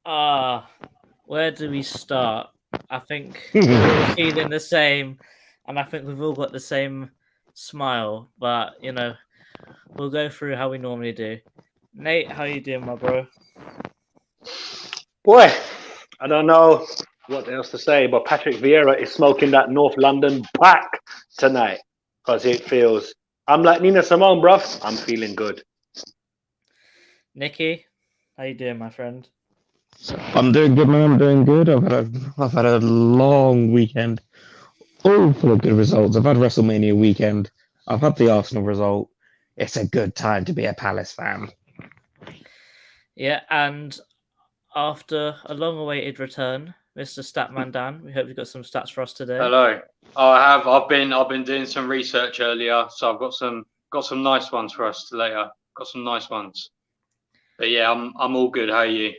Ah, where do we start? I think we're all feeling the same, and I think we've all got the same smile. But we'll go through how we normally do. Nate, how you doing, my bro? Boy, I don't know what else to say, but Patrick Vieira is smoking that North London back tonight because it feels. I'm like Nina Simone, bruv. I'm feeling good. Nikki, how you doing, my friend? I'm doing good, man. I'm doing good. I've had a long weekend, all full of good results. I've had WrestleMania weekend. I've had the Arsenal result. It's a good time to be a Palace fan. Yeah, and after a long-awaited return, Mr. Statman Dan, we hope you've got some stats for us today. Hello. I have. I've been doing some research earlier, so I've got some nice ones for us later. Got some nice ones. But yeah, I'm all good. How are you?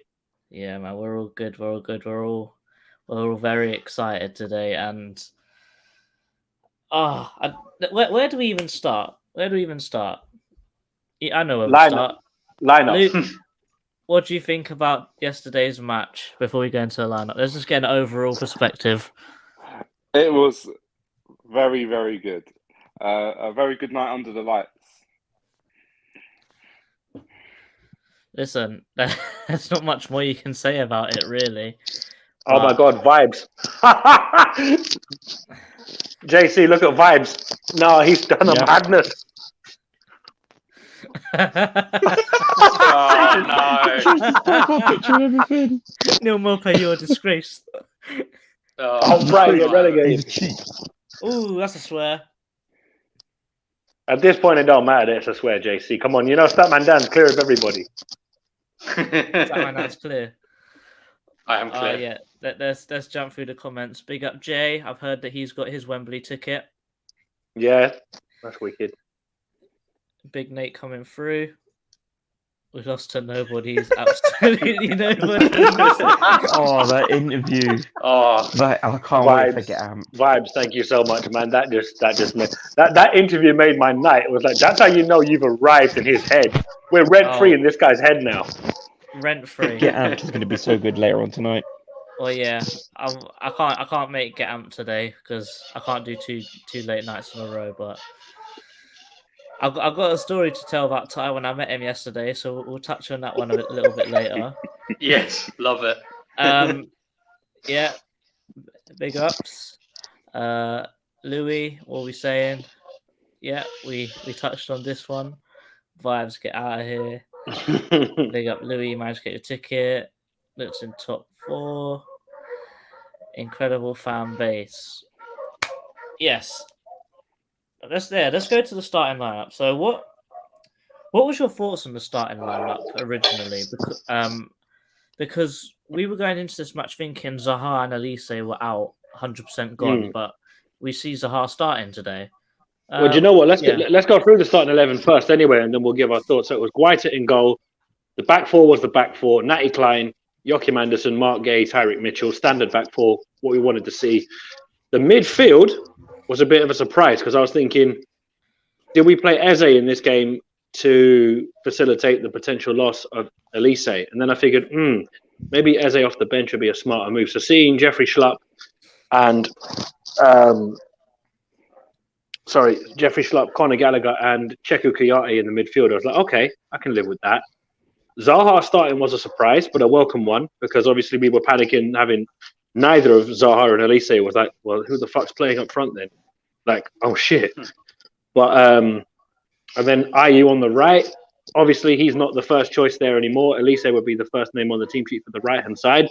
Yeah, man, we're all good. We're all good. We're all very excited today, and where do we even start? Where do we even start? I know where we start. Lineup. Luke, what do you think about yesterday's match before we go into the lineup? Let's just get an overall perspective. It was very, very good. A very good night under the lights. Listen, there's not much more you can say about it, really. Oh my God, vibes. JC, look at vibes. No, he's done a madness. Oh no! Picture and everything. Neil Mope, you're a disgrace. Oh, Brian, get relegated. Ooh, that's a swear. At this point, it don't matter that it's a swear, JC. Come on, Statman Dan's clear of everybody. Statman Dan's clear. I am clear. Yeah, let's jump through the comments. Big up Jay. I've heard that he's got his Wembley ticket. Yeah, that's wicked. Big Nate coming through. We lost to nobody's absolutely nobody. Oh, that interview. Oh, I can't wait to get Amp. Vibes, thank you so much, man. That just made that interview made my night. It was like that's how you know you've arrived in his head. We're rent free in this guy's head now. Rent free. Get Amp is going to be so good later on tonight. Well, yeah, I can't make Get Amp today because I can't do two late nights in a row. But I've got a story to tell about Ty when I met him yesterday, so we'll touch on that one a little bit later. yes, love it. Yeah, big ups. Louis, what are we saying? Yeah, we touched on this one. Vibes, get out of here. Big up Louis, you managed to get your ticket. Looks in top 4. Incredible fan base. Yes. Let's go to the starting lineup. So what was your thoughts on the starting lineup originally? Because we were going into this match thinking Zaha and Elise were out, 100% gone, but we see Zaha starting today. Well, do you know what? Let's go through the starting 11 first anyway, and then we'll give our thoughts. So it was Guaita in goal. The back four was the back four. Natty Klein, Joachim Anderson, Mark Gay, Tyreek Mitchell. Standard back four, what we wanted to see. The midfield was a bit of a surprise because I was thinking, did we play Eze in this game to facilitate the potential loss of Elise? And then I figured, maybe Eze off the bench would be a smarter move. So seeing Jeffrey Schlupp and Conor Gallagher and Cheku Kouyaté in the midfield, I was like, okay, I can live with that. Zaha starting was a surprise, but a welcome one because obviously we were panicking having neither of Zaha and Elise. Was like, well, who the fuck's playing up front then? Like, oh shit. But and then Ayew on the right. Obviously, he's not the first choice there anymore. Elise would be the first name on the team sheet for the right hand side.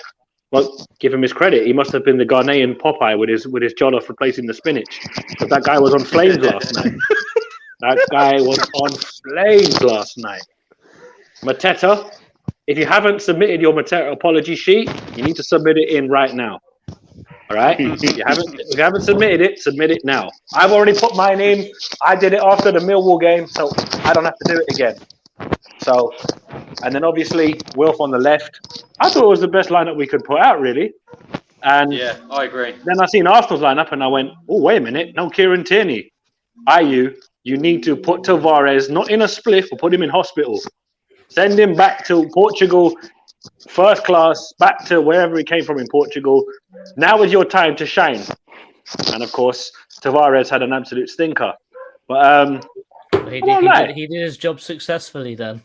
Well, give him his credit. He must have been the Ghanaian Popeye with his jollof replacing the spinach. But that guy was on flames last night. That guy was on flames last night. Mateta, if you haven't submitted your Mateta apology sheet, you need to submit it in right now. All right? If you haven't submitted it, submit it now. I've already put mine in. I did it after the Millwall game, so I don't have to do it again. So, and then obviously Wilf on the left. I thought it was the best lineup we could put out, really. And yeah, I agree. Then I seen Arsenal's lineup, and I went, "Oh, wait a minute, no Kieran Tierney. Ayew, you need to put Tavares not in a spliff, but put him in hospital. Send him back to Portugal first class, back to wherever he came from in Portugal. Now is your time to shine. And of course, Tavares had an absolute stinker. But He Come on, did, lad. he did his job successfully then.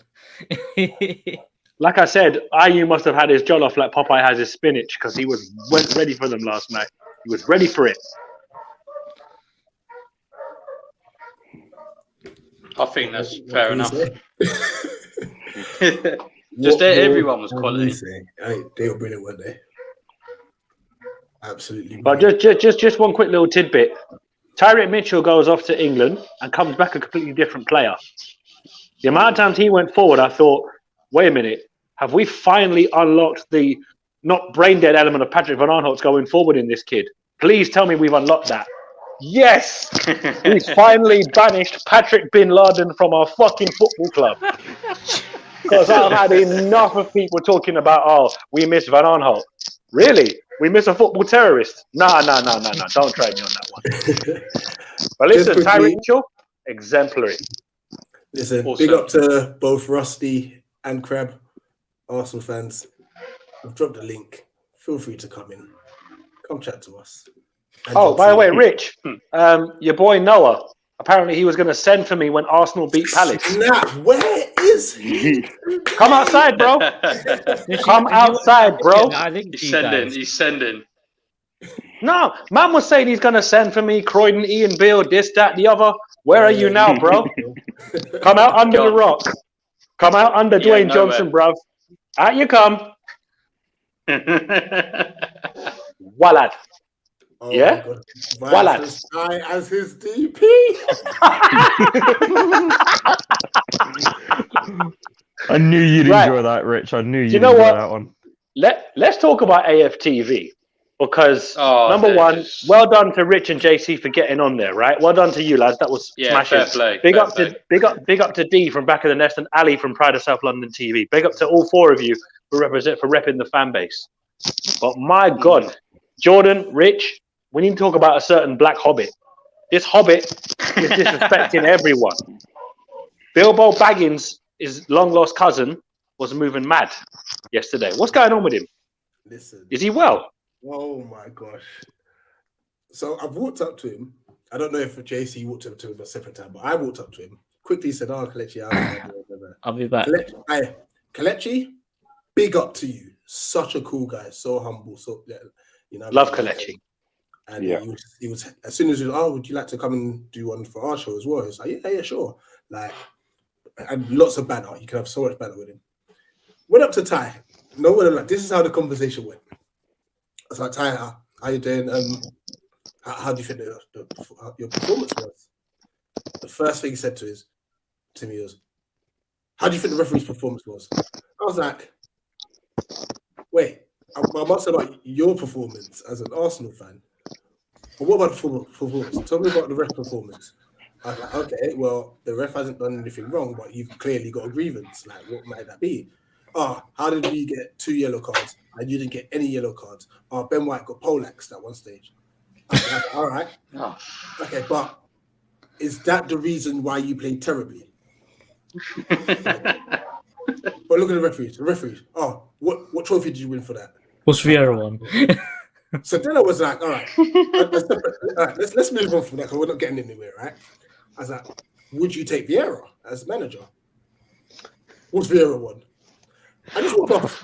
like I said, Ayew must have had his jollof like Popeye has his spinach because he went ready for them last night. He was ready for it. I think that's What fair can you enough. say? Just What everyone more was can quality. you say? Hey, they were brilliant, weren't they? Absolutely. But brilliant. just one quick little tidbit. Tyreek Mitchell goes off to England and comes back a completely different player. The amount of times he went forward, I thought, wait a minute, have we finally unlocked the not brain dead element of Patrick Van Aanholt's going forward in this kid? Please tell me we've unlocked that. Yes, he's finally banished Patrick Bin Laden from our fucking football club. Because I've had enough of people talking about, oh, we miss Van Aanholt. Really? We miss a football terrorist? Nah. Don't try me on that one. But listen, Just quickly- Tyreek Mitchell, exemplary. Listen, Awesome. big up to both Rusty and Crab, Arsenal fans. I've dropped the link. Feel free to come in. Come chat to us. And Oh, you'll by the see- way, Rich, your boy Noah, apparently he was going to send for me when Arsenal beat Palace. Snap, where is he? Come outside, bro. Come outside, bro. I think He's sending. He's sending. No, man was saying he's going to send for me, Croydon, Ian Beale, this, that, the other. Where are you now, bro? Come out under the rock. Come out under Yeah, Dwayne nowhere. Johnson, bruv. Out you come. Wallad. Oh Yeah? my God. Wallad. As high as his DP. I knew you'd Right. enjoy that, Rich. I knew you'd know enjoy what? that one. Let's talk about AFTV because Oh, number they're one, just- well done to Rich and JC for getting on there, right? Well done to you, lads. That was Yeah, smashing. fair play. Big fair up play. to big up to D from Back of the Nest and Ali from Pride of South London TV. Big up to all four of you for repping the fan base. But my God, Jordan, Rich, we need to talk about a certain black hobbit. This hobbit is disrespecting everyone. Bilbo Baggins, his long lost cousin, was moving mad yesterday. What's going on with him? Listen. Is he well? Oh my gosh. So I've walked up to him. I don't know if JC walked up to him a separate time, but I walked up to him. Quickly said, oh, Kelechi, I'll be back. Kelechi, big up to you. Such a cool guy, so humble, so you know. Love Kelechi. And Yeah. he was as soon as he was, oh, would you like to come and do one for our show as well? He was like, yeah, sure. Like, and lots of banter. You can have so much banter with him. Went up to Ty. No one like this is how the conversation went. I was like, Ty, how you doing? How do you think your performance was? The first thing he said to me was, how do you think the referee's performance was? I was like, wait, I'm asking about your performance as an Arsenal fan. But what about the performance? Tell me about the ref performance. I was like, okay, well, the ref hasn't done anything wrong, but you've clearly got a grievance. Like, what might that be? Oh, how did we get 2 yellow cards and you didn't get any yellow cards? Oh, Ben White got poleaxed at one stage. I was like, all right. Oh. Okay, but is that the reason why you played terribly? But look at the referees. The referees. Oh, what trophy did you win for that? What's the other one? So then I was like, all right, let's move on from that because we're not getting anywhere, right? I was like, would you take Vieira as manager? What's Vieira won? I just walked off.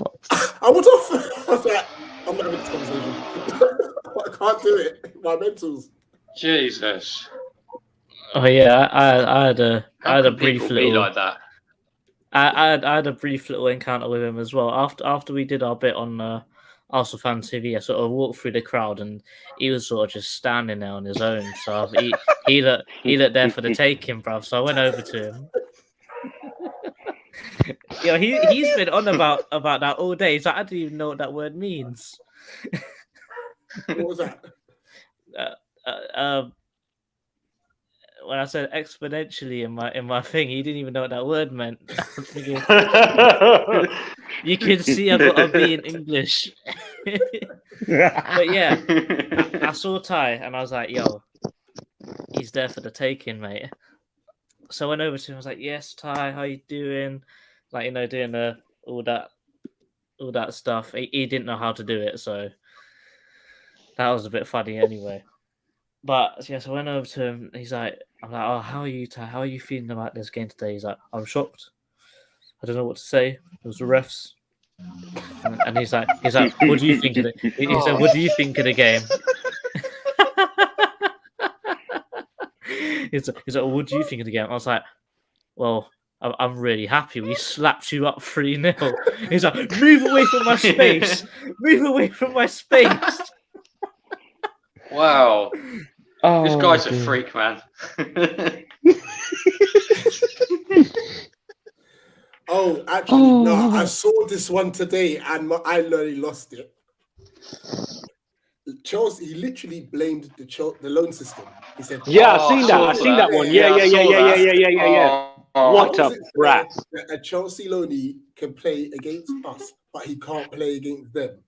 I went off. I was like, I'm not having this conversation. I can't do it. My mentals. Jesus. Oh yeah, I had a How can brief people be little like that? I had a brief little encounter with him as well. After we did our bit on Arsenal Fan TV, I sort of walked through the crowd and he was sort of just standing there on his own. So he looked there for the taking, bruv. So I went over to him. He's been on about that all day. So I don't even know what that word means. What was that? When I said exponentially in my thing, he didn't even know what that word meant. I was thinking, you can see I've got to be in English. But yeah, I saw Ty and I was like, yo, he's there for the taking, mate. So I went over to him, I was like, yes, Ty, how you doing? Like, doing all that all that stuff. He didn't know how to do it, so that was a bit funny anyway. But yes, I went over to him. I'm like, "Oh, how are you? How are you feeling about this game today?" He's like, "I'm shocked. I don't know what to say. It was the refs." And he's like, "What do you think of it?" He said, "What do you think of the game?" he's like, "What do you think of the game?" I was like, "Well, I'm really happy. We slapped you up 3-0." He's like, "Move away from my space. Move away from my space." Wow. This Oh, guy's a dear. freak, man. Oh, actually, Oh. no. I saw this one today, and I nearly lost it. Chelsea, he literally blamed the loan system. He said, Yeah, I've Oh, seen I that. saw I've seen that one. Yeah, I yeah, yeah, saw yeah, yeah, that. yeah, yeah, yeah. Oh, What how a is it brat. fair that a Chelsea loanee can play against us, but he can't play against them?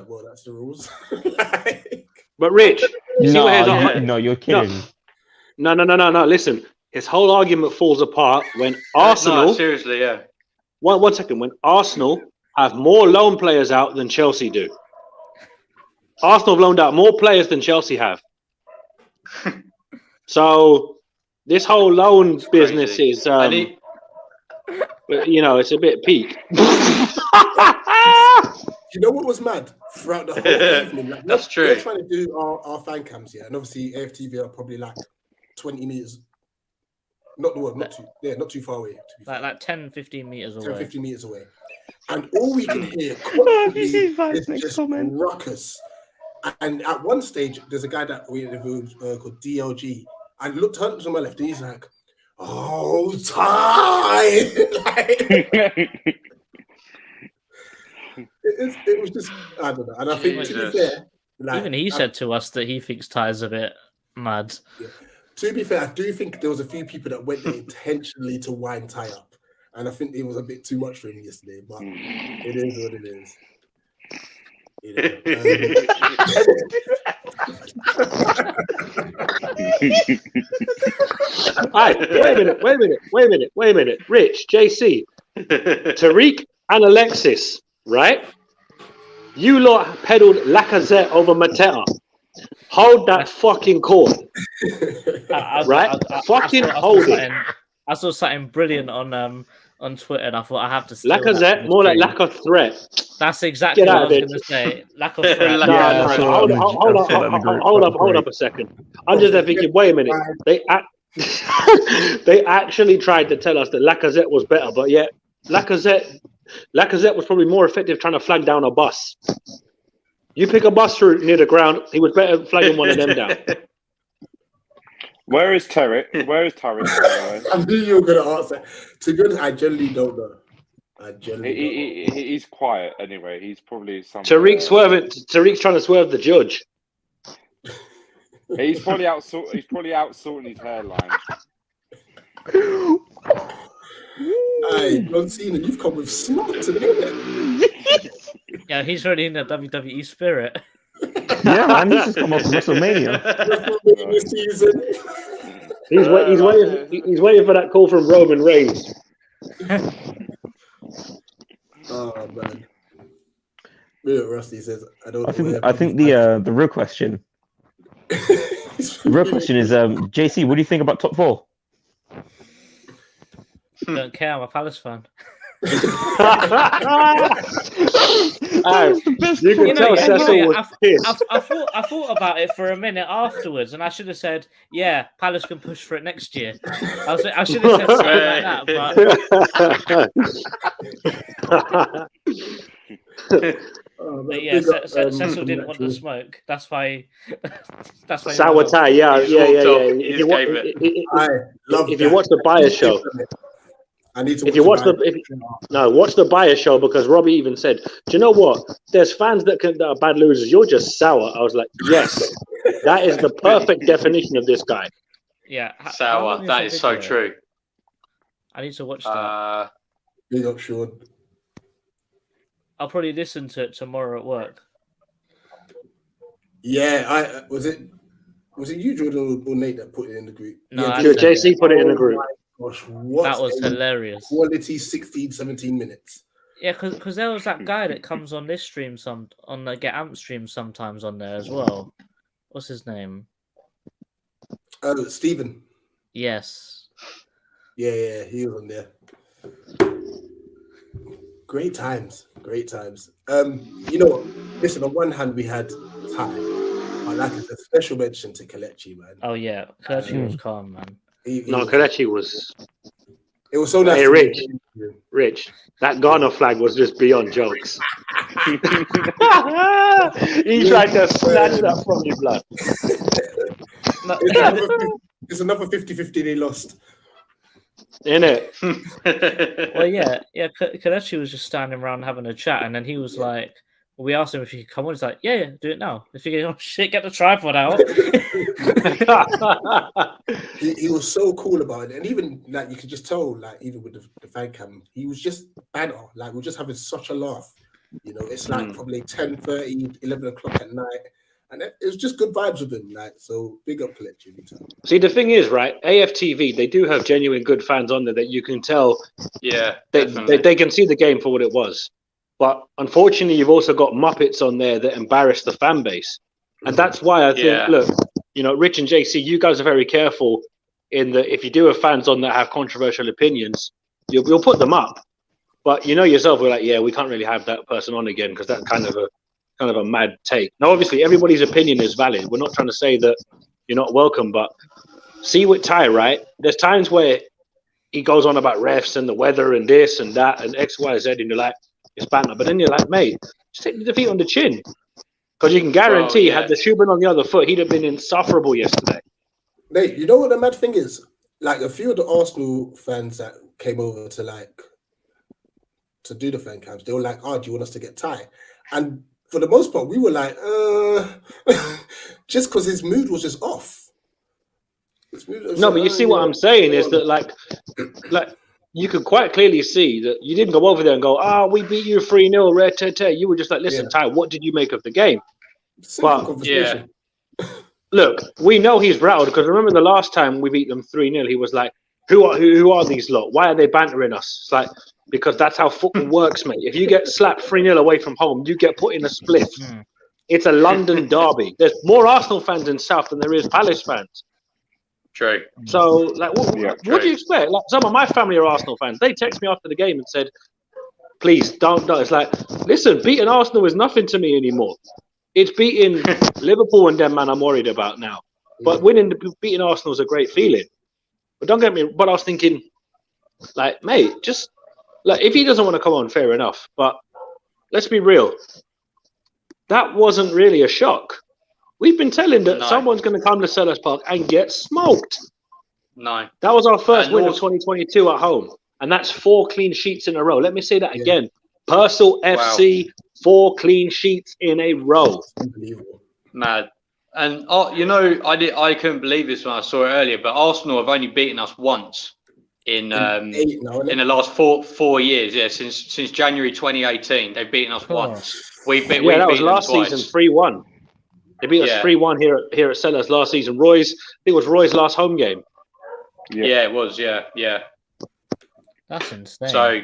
Well, that's the rules. Like, But Rich, see No, what his yeah. no, you're kidding. no. Listen, his whole argument falls apart when No, Arsenal. seriously, yeah. One second. When Arsenal have more loan players out than Chelsea do. Arsenal have loaned out more players than Chelsea have. So this whole loan business crazy. is, And he, it's a bit peak. you know what was mad throughout the whole evening? Like, That's true. We're trying to do our fan cams here, and obviously AFTV are probably like 20 meters. Not too far away. To be fair. Like 10, 15 meters 10, away. 15 meters away. And all we can hear constantly This is is next just comment. ruckus. And at one stage, there's a guy that we interviewed called DLG. I turned to my left, and he's like, "Oh, time!" It was just, I don't know. And I think, to be Jesus. fair, like, Even he said to us that he thinks Ty's a bit mad. to be fair, I do think there was a few people that went there intentionally to wind Ty up, and I think it was a bit too much for him yesterday. But it is what it is. Right, wait a minute. Rich, JC, Tariq, and Alexis, right? You lot peddled Lacazette over Mateta. Hold that fucking court, right? Fucking hold it. I saw something brilliant on Twitter, and I thought I have to. Steal that Lacazette, from more the like stream. lack of threat. That's exactly Get what I out was of going to say. Lack of threat. Lack No, of no, threat. no, hold up a second. I'm just there thinking, wait a minute. They actually tried to tell us that Lacazette was better, but yet Lacazette was probably more effective trying to flag down a bus. You pick a bus route near the ground, he was better flagging one of them down. Where is Tarek? Where is Tarek? by the way? I knew you were going to answer. To be honest, I generally don't know. He's quiet anyway. He's probably some. Tariq's trying to swerve the judge. He's probably out. He's probably out sorting his hairline. Hey, John Cena, you've come with snot today. Yeah, he's already in the WWE spirit. Yeah, man, he's just come off WrestleMania. WrestleMania season. He's waiting for that call from Roman Reigns. Oh man. Real Rusty says, I don't. I think the real question is JC, what do you think about top 4? Don't care. I'm a Palace fan. You can tell Cecil was pissed. I thought about it for a minute afterwards, and I should have said, "Yeah, Palace can push for it next year." I should have said something like that, but yeah, Cecil didn't want the smoke. That's why. That's why. Sour tie, yeah. He If you watch the Bias show, I need to. watch the Bias show, because Robbie even said, "Do you know what? There's fans that are bad losers. You're just sour." I was like, "Yes, that is the perfect definition of this guy." Yeah, Sour. That is so true. I need to watch that. Big up, Sean. I'll probably listen to it tomorrow at work. Yeah, was it you, Jordan, or Nate that put it in the group? No, yeah, I JC put it in the group. Gosh, what That was a hilarious. quality 16, 17 minutes. Yeah, because there was that guy that comes on this stream on the Get Amp stream sometimes on there as well. What's his name? Stephen. Yes. Yeah, he was on there. Great times. Listen, on one hand we had Ty, but like it's a special mention to Kelechi, man. Oh yeah, Kelechi was calm, man. Kelechi was. It was so nice. Hey, to Rich. meet you. Rich, that Ghana flag was just beyond jokes. He tried to snatch that from you, blood. It's another 50-50 they lost. Innit? Well, yeah. Kelechi was just standing around having a chat, and then he was like, we asked him if he could come on. He's like, yeah, do it now. If you get get the tripod out. He was so cool about it, and even like you could just tell, like even with the fan cam, he was just banter. Like we're just having such a laugh. You know, it's like probably 10:30, 11 o'clock at night, and it was just good vibes with him. Like so, big up Kelechi. See, the thing is, right? AFTV, they do have genuine good fans on there that you can tell. Yeah, they can see the game for what it was. But unfortunately, you've also got Muppets on there that embarrass the fan base. And that's why I think, look, you know, Rich and JC, you guys are very careful in that if you do have fans on that have controversial opinions, you'll put them up. But you know yourself, we're like, yeah, we can't really have that person on again because that's kind of a mad take. Now, obviously, everybody's opinion is valid. We're not trying to say that you're not welcome, but see with Ty, right? There's times where he goes on about refs and the weather and this and that and X, Y, Z, and you're like, it's banter. But then you're like, mate, just take the defeat on the chin. Because you can guarantee, had the shoe been on the other foot, he'd have been insufferable yesterday. Nate, you know what the mad thing is? Like a few of the Arsenal fans that came over to do the fan cams, they were like, "Oh, do you want us to get Ty?" And for the most part, we were like, just because his mood was just off. No, but you see what I'm saying is that like you could quite clearly see that you didn't go over there and go, we beat you 3-0, rare-te-te. You were just like, listen, Ty, what did you make of the game? But look, we know he's rattled because remember the last time we beat them 3-0, he was like, who are these lot? Why are they bantering us? It's like, because that's how football works, mate. If you get slapped 3-0 away from home, you get put in a spliff. It's a London derby. There's more Arsenal fans in South than there is Palace fans. True. So, like, what do you expect? Like, some of my family are Arsenal fans. They text me after the game and said, please, don't. It's like, listen, beating Arsenal is nothing to me anymore. It's beating Liverpool and them, man, I'm worried about now. But beating Arsenal is a great feeling. But don't get me, but I was thinking, like, mate, just, like, if he doesn't want to come on, fair enough. But let's be real. That wasn't really a shock. We've been telling that someone's going to come to Selhurst Park and get smoked. No. That was our first win of 2022 at home. And that's 4 clean sheets in a row. Let me say that again. Purcell FC, 4 clean sheets in a row. Unbelievable. Mad. And, you know, I couldn't believe this when I saw it earlier, but Arsenal have only beaten us once in the last four years. Yeah, since January 2018, they've beaten us once. That was last season, 3-1. They beat us 3-1 here at Selhurst last season. I think it was Roy's last home game. Yeah, it was. Yeah. That's insane. So,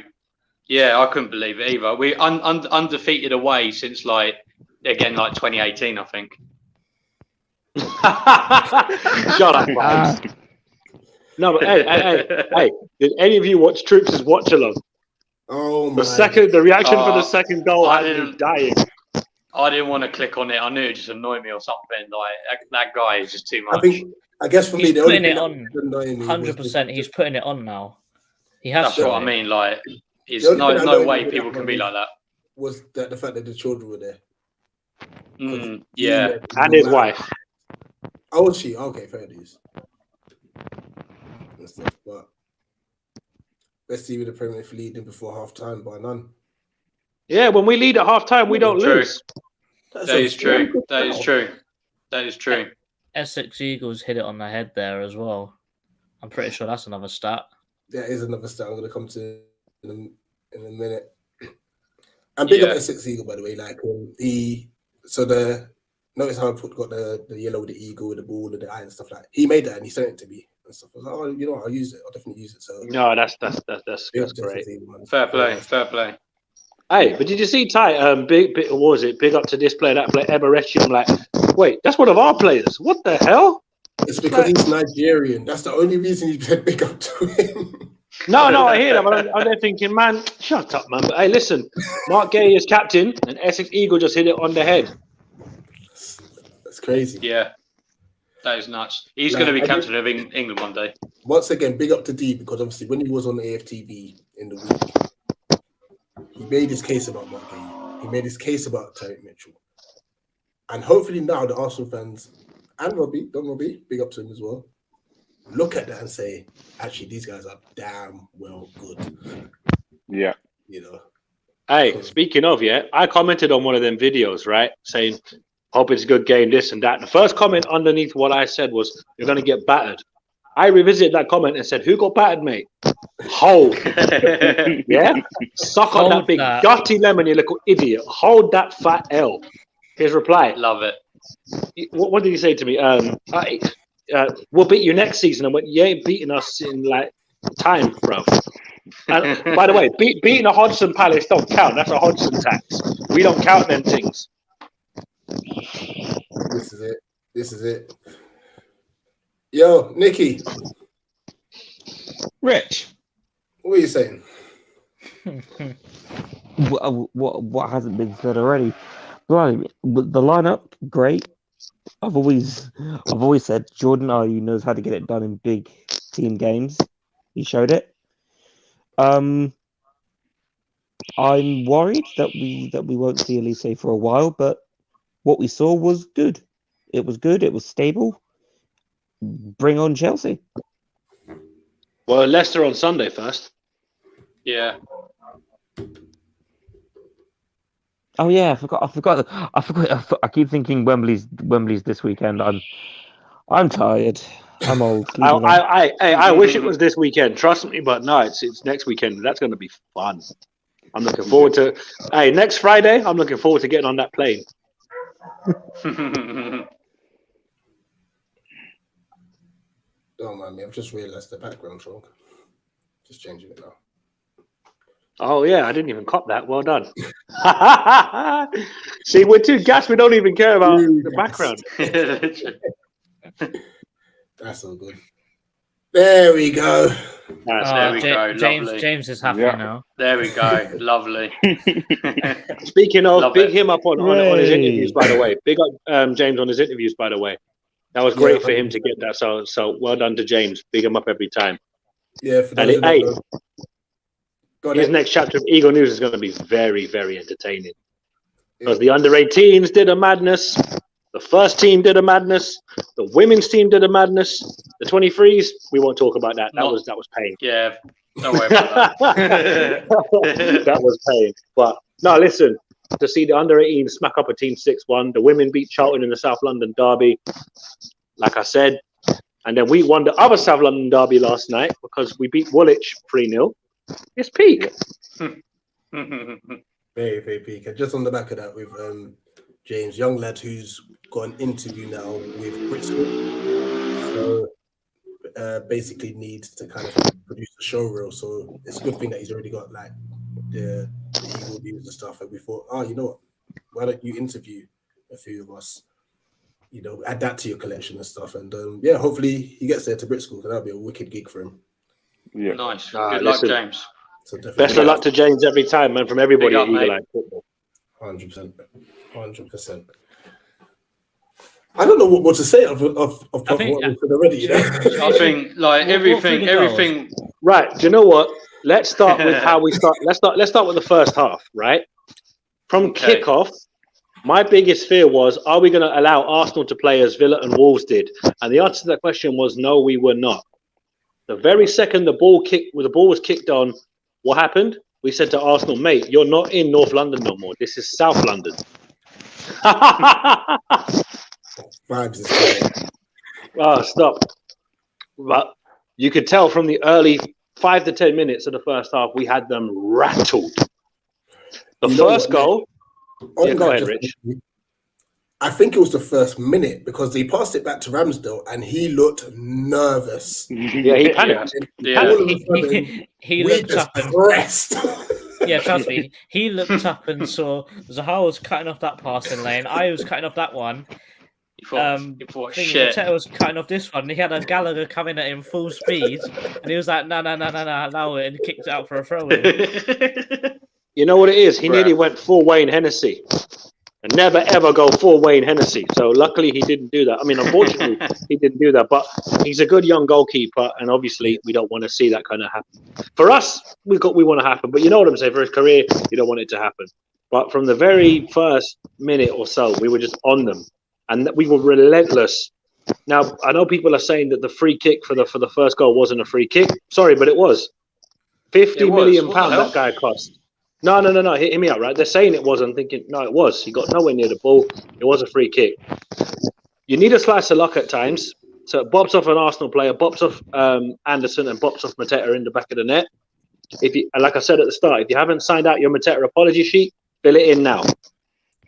yeah, I couldn't believe it either. We undefeated away since 2018, I think. Shut up, guys. No, but hey, did any of you watch Troops' watch along? Oh my! The reaction for the second goal, I didn't dying. I didn't want to click on it. I knew it just annoyed me or something. Like that guy is just too much. I guess for me, the only thing on 100%. He's putting it on now. He has. That's what I mean. Like, it's no way people can be like that. Was that the fact that the children were there? Yeah, and his wife. Oh, was she? Okay, fair dues. But let's see with the Premier League leading before half time by none. Yeah, when we lead at half time, we don't lose. That is true. Essex Eagles hit it on the head there as well. I'm pretty sure that's another stat. That is another stat I'm going to come to in a minute. And big up Essex Eagle, by the way. Like notice how I got the yellow with the eagle with the ball and the eye and stuff like that. He made that and he sent it to me and stuff. I was like, oh, you know what, I'll use it. I'll definitely use it. So no, that's great. Fair play. Hey, but did you see Ty? Big, what was it? Big up to this player, that player, Eberechi. I'm like, wait, that's one of our players. What the hell? It's because he's Nigerian. That's the only reason you said big up to him. No, I hear that, but I'm there thinking, man, shut up, man. But hey, listen, Mark Gay is captain, and Essex Eagle just hit it on the head. That's crazy. Yeah, that is nuts. He's going to be captain of England one day. Once again, big up to D, because obviously when he was on the AFTV in the week, he made his case about Mark Gay. He made his case about Tyreek Mitchell. And hopefully now the Arsenal fans and Don Robbie, big up to him as well, look at that and say, actually, these guys are damn well good. Yeah. You know. Hey, speaking of, I commented on one of them videos, right? Saying, hope it's a good game, this and that. The first comment underneath what I said was, you're going to get battered. I revisited that comment and said, who got battered, mate? Hold. Yeah? Suck on that big dirty lemon, you little idiot. Hold that fat L. His reply. Love it. What did he say to me? We'll beat you next season. I went, you ain't beating us in like time, bro. And by the way, beating a Hodgson Palace don't count. That's a Hodgson tax. We don't count them things. This is it. Yo, Nicky. Rich. What are you saying? What hasn't been said already? Right, the lineup, great. I've always said Jordan Ayew knows how to get it done in big team games. He showed it. I'm worried that we won't see Elise for a while, but what we saw was good. It was good. It was stable. Bring on Chelsea. Well, Leicester on Sunday first. Yeah. Oh yeah, I forgot. I keep thinking Wembley's this weekend. I'm tired. I'm old. I wish it was this weekend. Trust me, but no, it's next weekend. That's going to be fun. I'm looking forward to. Hey, next Friday, I'm looking forward to getting on that plane. Don't mind me. I've just realised the background wrong. Just changing it now. Oh yeah, I didn't even cop that. Well done. See, we're too gassed. We don't even care about the background. That's all good. There we go. There we go. James is happy now. There we go. Lovely. Speaking of, big him up on his interviews, by the way. Big up James on his interviews, by the way. That was great for him to get that. So well done to James. Big him up every time. Yeah. His next chapter of Eagle News is going to be very, very entertaining. Because the under-18s did a madness. The first team did a madness. The women's team did a madness. The 23s, we won't talk about that. That was pain. Yeah, don't worry about that. That was pain. But no, listen, to see the under-18 smack up a team 6-1, the women beat Charlton in the South London derby, like I said, and then we won the other South London derby last night because we beat Woolwich 3-0. It's peak. Very, very peak. And just on the back of that, with James, young lad who's got an interview now with Bristol. So basically needs to kind of produce a show reel. So it's a good thing that he's already got like the Eagle News and stuff. And we thought, you know what? Why don't you interview a few of us? You know, add that to your collection and stuff. And hopefully he gets there to Bristol because that'll be a wicked gig for him. Yeah. Nice. Good luck, James. So best of luck to James every time, man, from everybody at Eagle Eye Football. 100%. I don't know what to say of what we said already. You know? I think like everything. Right. Do you know what? Let's start with how we start. Let's start with the first half, right? From kickoff, my biggest fear was, are we going to allow Arsenal to play as Villa and Wolves did? And the answer to that question was no, we were not. The very second the ball was kicked on, what happened? We said to Arsenal, mate, you're not in North London no more. This is South London. Vibes is great. Oh, stop. But you could tell from the early 5 to 10 minutes of the first half, we had them rattled. The first goal. Yeah, go ahead, Rich. I think it was the first minute because they passed it back to Ramsdale and he looked nervous. Yeah, he panicked. Yeah. He looked up pressed. Yeah, trust me. He looked up and saw Zaha was cutting off that passing lane. I was cutting off that one. He thought Thing is, shit. Mateta was cutting off this one. And he had a Gallagher coming at him full speed, and he was like, "No, allow it," and kicked it out for a throw in. You know what it is? He Bruh. nearly went full Wayne Hennessy. And never ever go full Wayne Hennessy. So luckily he didn't do that. I mean, unfortunately he didn't do that. But he's a good young goalkeeper, and obviously we don't want to see that kind of happen. For us, we want to happen. But you know what I'm saying? For his career, you don't want it to happen. But from the very first minute or so, we were just on them, and we were relentless. Now I know people are saying that the free kick for the first goal wasn't a free kick. Sorry, but it was. £50 million that guy cost. No. Hear me out, right? They're saying it was. I'm thinking, no, it was. He got nowhere near the ball. It was a free kick. You need a slice of luck at times. So it bops off an Arsenal player, bops off Anderson, and bops off Mateta in the back of the net. And like I said at the start, if you haven't signed out your Mateta apology sheet, fill it in now.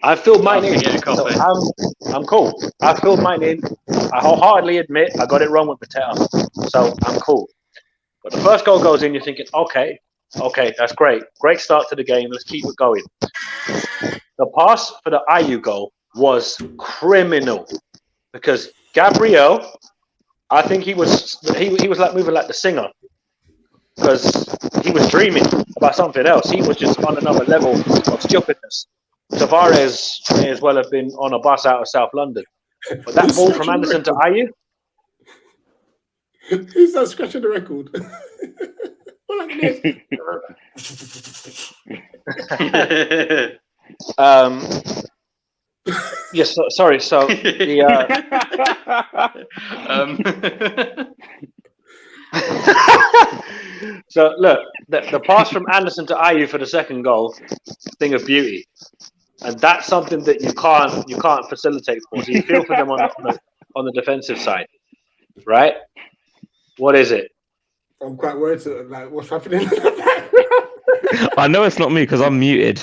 I filled mine in. So I'm cool. I filled mine in. I wholeheartedly admit I got it wrong with Mateta. So I'm cool. But the first goal goes in, you're thinking, okay, that's great. Great start to the game. Let's keep it going. The pass for the Ayew goal was criminal because Gabriel, I think he was like moving like the singer because he was dreaming about something else. He was just on another level of stupidness. Tavares may as well have been on a bus out of South London. But that ball from Anderson to Ayew. Who's that scratching the record? Yes, sorry. So the so look, the pass from Anderson to Ayew for the second goal, thing of beauty, and that's something that you can't facilitate for. So you feel for them on the defensive side, right? What is it? I'm quite worried. Like, what's happening in the background? I know it's not me because I'm muted.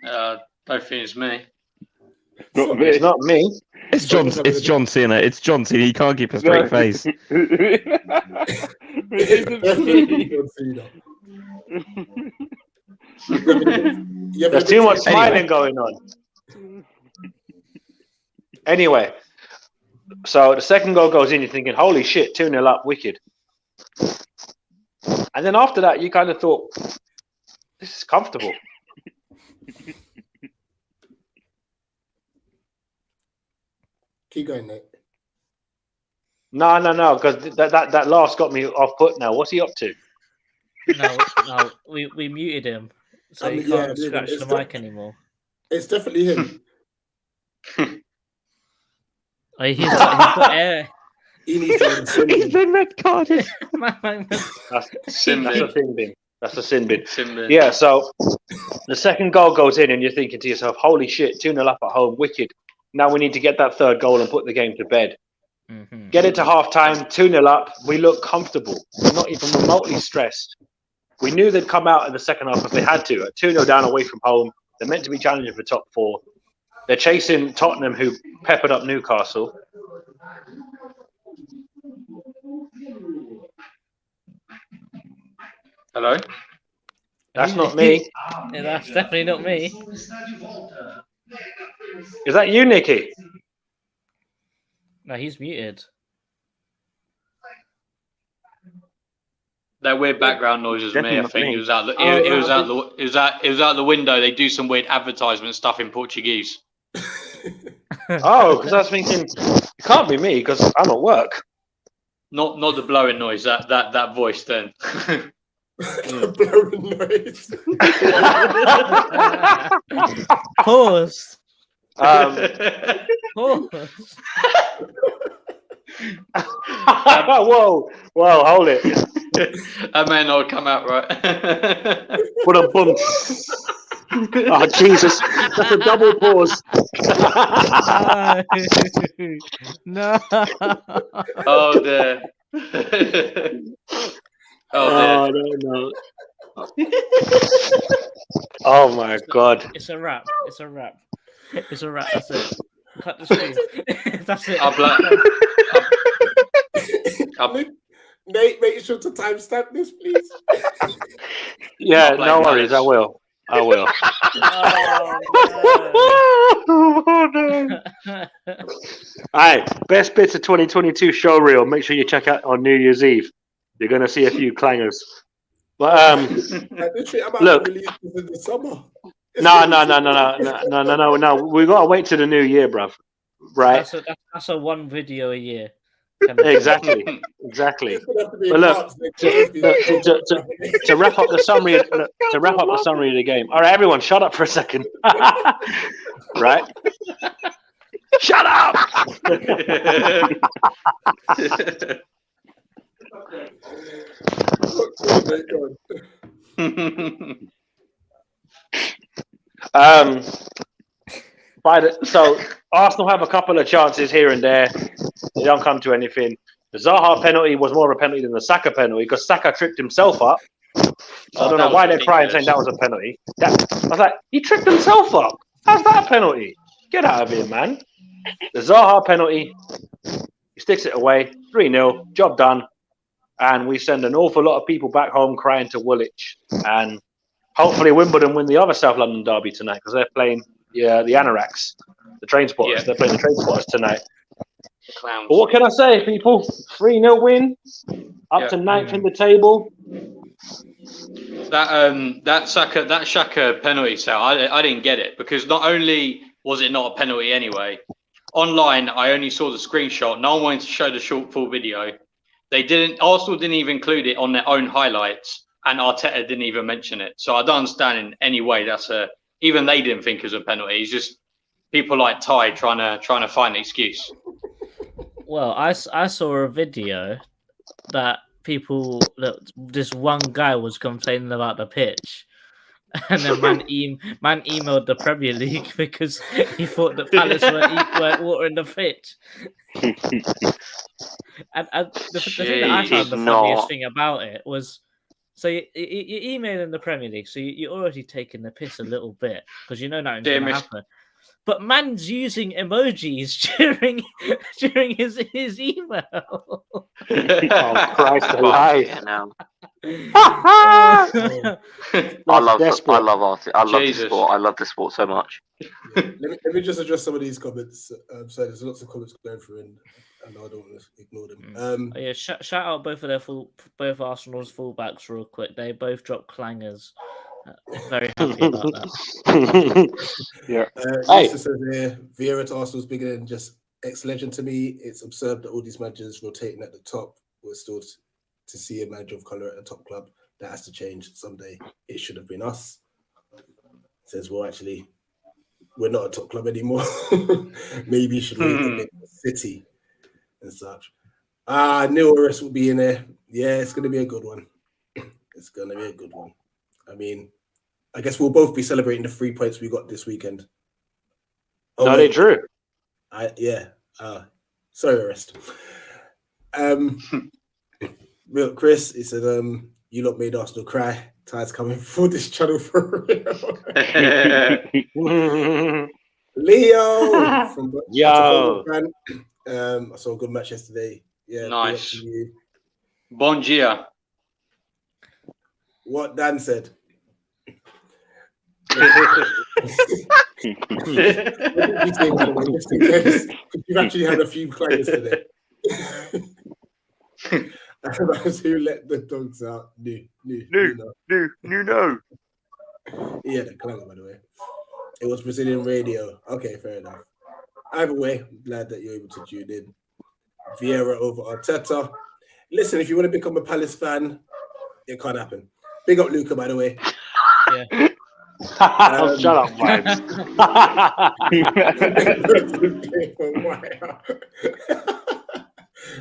Don't think it's me. It's not me. It's John. It's John Cena. It's John Cena. He can't keep a straight face. There's too much smiling going on. Anyway, so the second goal goes in. You're thinking, "Holy shit, 2-0 up, wicked." And then after that, you kind of thought, "This is comfortable." Keep going, Nick. No, because that last got me off put. Now, what's he up to? No, we muted him, so he can't scratch the mic anymore. It's definitely him. He's got air. He needs to He's been red carded. That's a sin bin. That's a sin bin. Yeah, so the second goal goes in, and you're thinking to yourself, "Holy shit, 2-0 up at home, wicked." Now we need to get that third goal and put the game to bed. Mm-hmm. Get it to half time, 2-0 up. We look comfortable. We're not even remotely stressed. We knew they'd come out in the second half if they had to. At 2-0 down away from home. They're meant to be challenging for top 4. They're chasing Tottenham, who peppered up Newcastle. Hello? That's not me. Yeah, that's definitely not me. Is that you, Nicky? No, he's muted. That weird background noise was me. I think it was out the window. They do some weird advertisement stuff in Portuguese. Oh, because I was thinking it can't be me because I'm at work. Not the blowing noise. That voice then. Blowing noise. Pause. Whoa, hold it. That may not come out right. What a bump. Oh, Jesus. That's a double pause. No. Oh, dear. Oh, no. Oh, my God. It's a wrap. That's it. Cut the screen. That's it. Nate, make sure to timestamp this, please. Yeah, I'll blame no worries. Palace. I will. All right, best bits of 2022 show reel. Make sure you check out on New Year's Eve. You're gonna see a few clangers. But This shit about Look. to release this in the summer. no. We gotta wait till the new year, bruv. Right? That's a one video a year. Exactly. It's gonna have to be But look, March next year. to wrap up the summary of the game. All right, everyone, shut up for a second. Right? Shut up. So Arsenal have a couple of chances here and there. They don't come to anything. The Zaha penalty was more of a penalty than the Saka penalty because Saka tripped himself up. So I don't know why they're crying saying that was a penalty. I was like, he tripped himself up. How's that a penalty? Get out of here, man. The Zaha penalty, he sticks it away. 3-0, job done. And we send an awful lot of people back home crying to Woolwich. And hopefully Wimbledon win the other South London derby tonight because they're playing the Anoraks, the train spotters. Yeah. They're playing the train spotters tonight. Clowns. But what can I say, people? 3-0 win, up to 9th in the table. That Xhaka penalty, Sal, I didn't get it because not only was it not a penalty anyway, online I only saw the screenshot. No one wanted to show the short full video. Arsenal didn't even include it on their own highlights, and Arteta didn't even mention it. So I don't understand in any way even they didn't think it was a penalty. It's just people like Ty trying to find an excuse. Well, I saw a video that this one guy was complaining about the pitch, and then man emailed the Premier League because he thought that Palace weren't watering the pitch. And the thing that I found the funniest thing about it was, so you emailing the Premier League, so you're already taking the piss a little bit because you know nothing's going to happen. But man's using emojis during his email. Oh Christ alive! I love this sport. I love this sport so much. Let me just address some of these comments. So there's lots of comments going through, and I don't want to ignore them. Shout out both Arsenal's fullbacks real quick. They both dropped clangers. Very happy about that. Yeah. Says here, Vieira to Arsenal's bigger than just ex-legend to me. It's absurd that all these managers rotating at the top. We're still to see a manager of colour at a top club. That has to change someday. It should have been us. Says, well, actually, we're not a top club anymore. Maybe you should wait a bit for City and such. Neil Orris will be in there. Yeah, it's going to be a good one. I mean, I guess we'll both be celebrating the 3 points we got this weekend. No, they drew. Sorry, Orest. Real Chris, he said, you lot made Arsenal cry. Ty's coming for this channel for real. Leo from Yo. I saw a good match yesterday. Yeah, nice. Bon dia. What Dan said. You've actually had a few clients today. Who let the dogs out? No. Yeah, the clanger, by the way. It was Brazilian radio. Okay, fair enough. Either way, I'm glad that you're able to tune in. Vieira over Arteta. Listen, if you want to become a Palace fan, it can't happen. Big up Luca, by the way. Yeah. Shut up, man.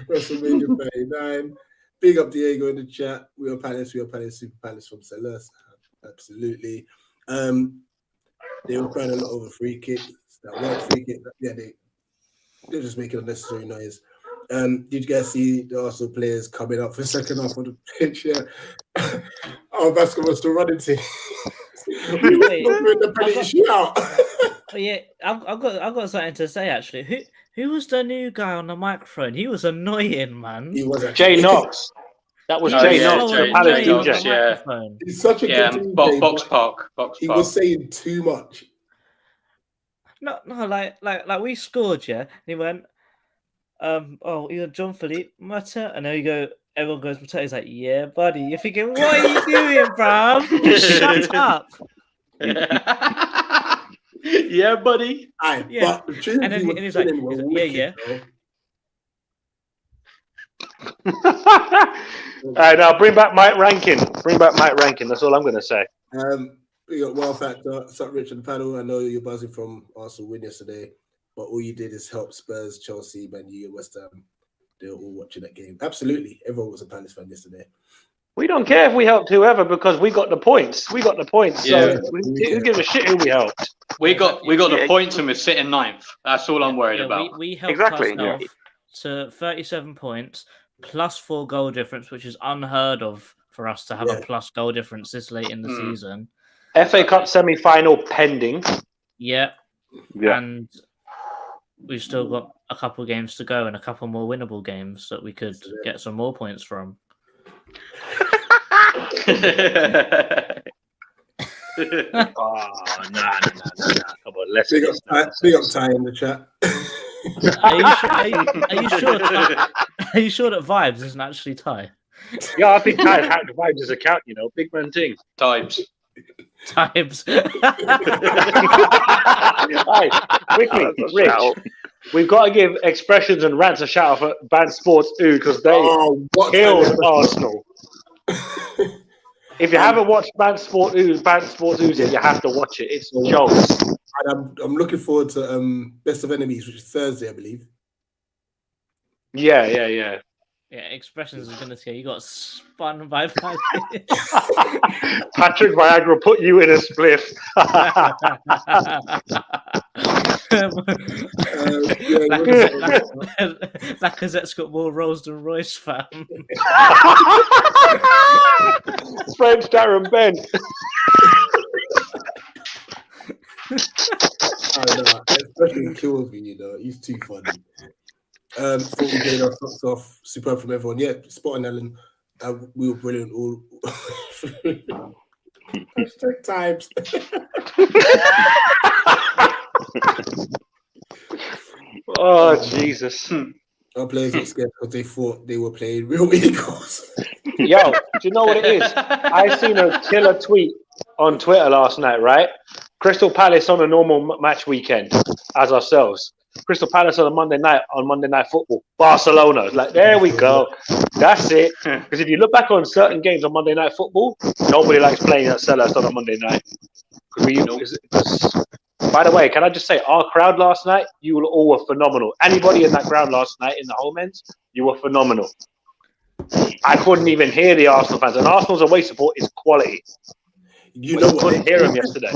WrestleMania 39. Big up Diego in the chat. We are Palace, Super Palace from Celeste. Absolutely. They were crying a lot over free kicks. That weren't free kick. Yeah, they're just making unnecessary noise. Did you guys see the Arsenal players coming up for second half of the pitch? Yeah. Vasco was still running to. I've got something to say actually. Who was the new guy on the microphone? He was annoying, man. He was Jay Knox. That was He Jay was Knox, slowing the Palace Jay team on the Jay. microphone. He's such a Yeah, good team, Box Jay, Park. he was saying too much. No, like we scored, yeah. And he went, oh, you're John Philippe Mateta, and then you go. Everyone goes, Mateta. He's like, yeah, buddy. You're thinking, what are you doing, bruv? Shut up. Yeah, buddy. Aye, Yeah. but the tunes And then he was he's like, singing were yeah. wicked, All right, now bring back Mike Rankin. That's all I'm going to say. We got Wow Factor, Sut Rich and the panel. I know you're buzzing from Arsenal win yesterday, but all you did is help Spurs, Chelsea, Man U, and West Ham. They were all watching that game. Absolutely, everyone was a Palace fan yesterday. We don't care if we helped whoever because we got the points. So who gives a shit who we helped? We got the points and we're sitting ninth. That's all I'm worried about. We helped ourselves to 37 points plus 4 goal difference, which is unheard of for us to have a plus goal difference this late in the season. FA Cup semi-final pending. Yeah. And we've still got a couple games to go and a couple more winnable games that we could get some more points from. No. Come on, let's big up Ty in the chat. Are you sure that Vibes isn't actually Ty? Yeah, I think Ty hacked the Vibes' account, big man thing. Times. Right, quickly, Rich. We've got to give Expressions and Rants a shout out for Band Sports Ooh because they killed Arsenal. If you haven't watched Band Sports Ooh yet, you have to watch it. It's jokes. And I'm looking forward to Best of Enemies, which is Thursday, I believe. Yeah. Yeah, Expressions is going to say you got spun by 5 Patrick Viagra put you in a spliff. Lacazette's got more roles than Royce, fam. French Darren Ben. I know, especially kills me, he's too funny. Before we get our socks off, superb from everyone. Yeah, spot on, Ellen. We were brilliant all. Hashtag times. Oh, Jesus. Our players got scared because they thought they were playing real Eagles. Yo, do you know what it is? I seen a killer tweet on Twitter last night, right? Crystal Palace on a normal match weekend as ourselves. Crystal Palace on Monday Night Football. Barcelona. Like, there we go. That's it. Because if you look back on certain games on Monday Night Football, nobody likes playing at Selhurst on a Monday night. By the way, can I just say, our crowd last night, you all were phenomenal. Anybody in that crowd last night in the home ends, you were phenomenal. I couldn't even hear the Arsenal fans. And Arsenal's away support is quality. You know what? Couldn't hear them yesterday.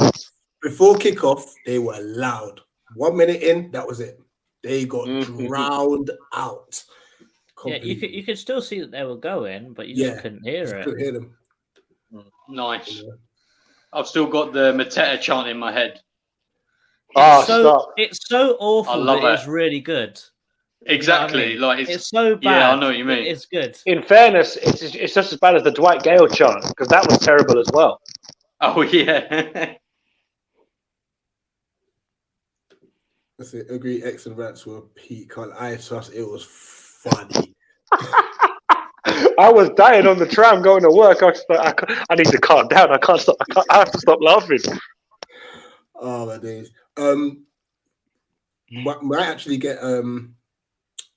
Before kickoff, they were loud. 1 minute in, that was it. They got drowned out. Completely. Yeah, you could still see that they were going, but you just couldn't hear it. Couldn't hear them. Nice. Yeah. I've still got the Mateta chant in my head. It's so awful that it's really good. Exactly. You know what I mean? Like it's so bad. Yeah, I know what you mean. It's good. In fairness, it's just as bad as the Dwight Gale chant because that was terrible as well. Oh yeah. That's it. Agree. X and Rats were peak. I trust it was funny. I was dying on the tram going to work. I need to calm down. I can't stop. I have to stop laughing. Oh my days. Might actually get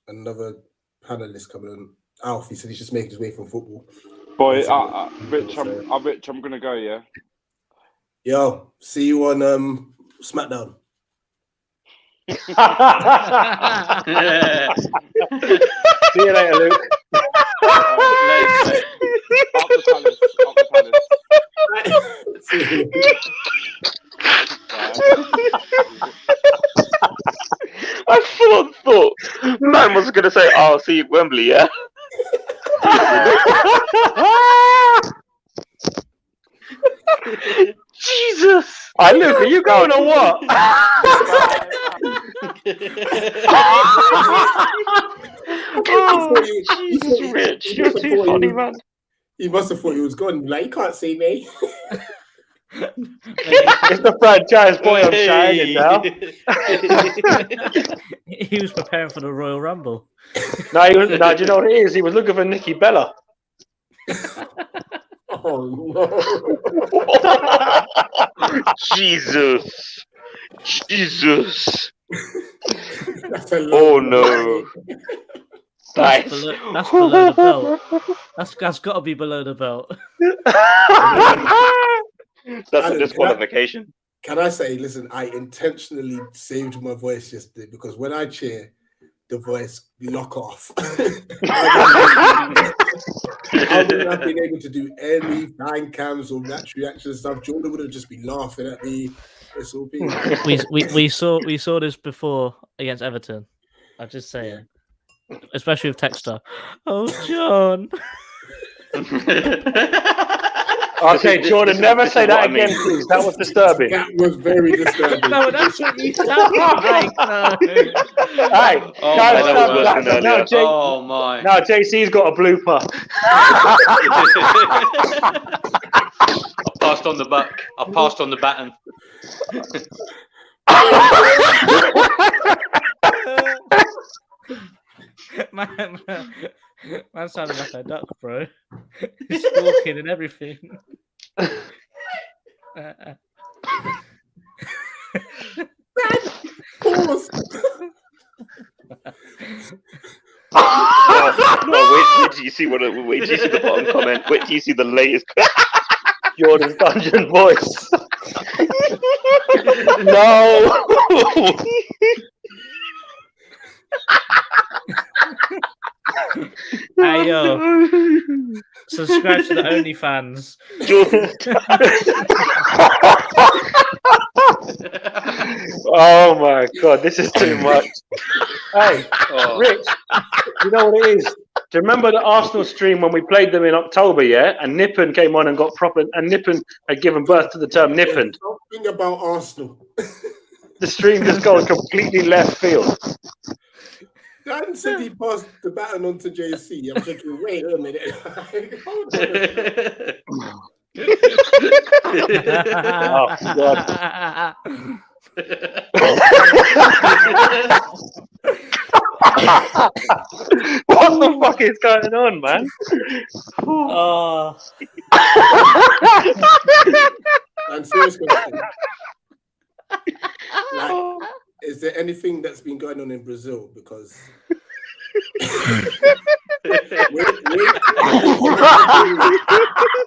another panelist coming on. Alf, he said he's just making his way from football. Boy, Rich, I'm gonna go. Yeah. Yo, see you on SmackDown. See you later, Luke. I thought man was going to say, "I'll see you at Wembley." Yeah. Jesus! Luke, are you going or what? Oh, Jesus, Rich, you're too funny, man. He must have thought he was gone. Like, you can't see me. It's the franchise boy I'm shining now. He was preparing for the Royal Rumble. No, do you know what it is? He was looking for Nikki Bella. Oh no! Jesus. Oh no. That's below the belt. That's got to be below the belt. That's a disqualification. Can I say, listen, I intentionally saved my voice yesterday because when I cheer, the voice lock off. I wouldn't have been able to do any fan cams or match reaction stuff. Jordan would have just been laughing at me. It's all been... we saw this before against Everton. I'm just saying, especially with Texter. Oh, John. Okay, Jordan, never say that again, please. That was disturbing. That was very disturbing. No, that's what you sound like. No. Hey, Oh my! Now JC's got a blooper. I passed on the buck. I passed on the baton. Man sounded like a duck, bro. He's stalking and everything. Pause. No, wait till you see the bottom comment. Wait till you see the latest. Jordan's dungeon voice. No. Hey yo, subscribe to the OnlyFans. Oh my god, this is too much. Hey, Rich, you know what it is? Do you remember the Arsenal stream when we played them in October, yeah? And Nippon came on and got proper, and Nippon had given birth to the term Nippon. Something about Arsenal. The stream just goes completely left field. Dan said he passed the baton on to JC. I'm thinking, wait a minute. Hold Oh, God. What the fuck is going on, man? Oh. And serious question. Like, is there anything that's been going on in Brazil? Because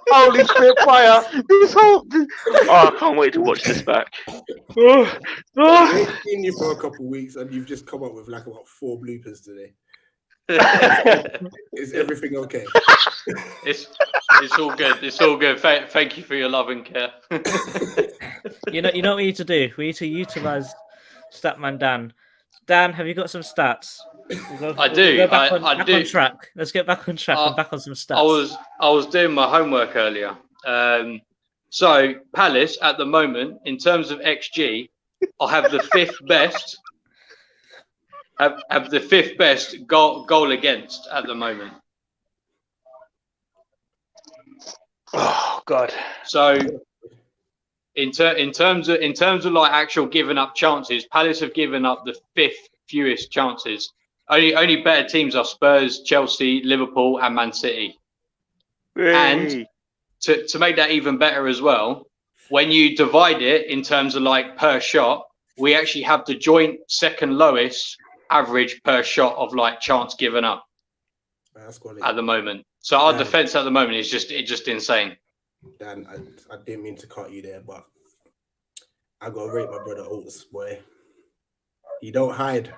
Holy shit, fire! Oh, I can't wait to watch this back. We've seen you for a couple of weeks and you've just come up with like about 4 bloopers today. Is everything okay? It's all good. It's all good. Thank you for your love and care. You know what we need to do? We need to utilize Statman Dan. Dan, have you got some stats? I do. We'll go back I do. On track. Let's get back on track and back on some stats. I was doing my homework earlier. So Palace at the moment, in terms of XG, I have the 5th best. Have the 5th best goal against at the moment. Oh God! So in terms of like actual giving up chances, Palace have given up the 5th fewest chances. Only better teams are Spurs, Chelsea, Liverpool, and Man City. Hey. And to make that even better as well, when you divide it in terms of like per shot, we actually have the joint 2nd lowest average per shot of like chance given up at the moment. So our defense at the moment is just insane. Dan, I didn't mean to cut you there, but I gotta rate my brother Oates, boy. He don't hide.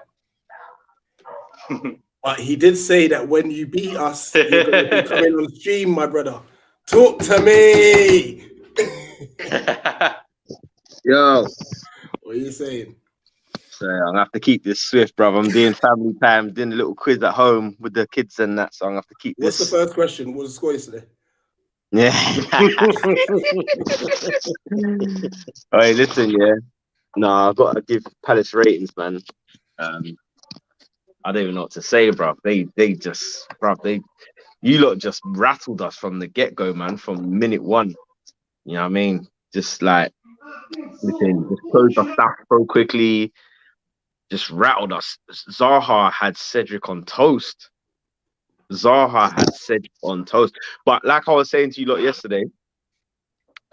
But he did say that when you beat us, you're gonna be coming on stream, my brother. Talk to me. Yo. What are you saying? So I'm gonna have to keep this swift, brother. I'm doing family time, doing a little quiz at home with the kids and that, so I'm gonna have to keep What's this. the first question? What was the score yesterday? Yeah. All right, listen, yeah. No, I've got to give Palace ratings, man. I don't even know what to say, bro. They just, bro. You lot just rattled us from the get-go, man, from minute one. You know what I mean? Just like, just closed us down so quickly, just rattled us. Zaha had Cedric on toast. But like I was saying to you lot yesterday,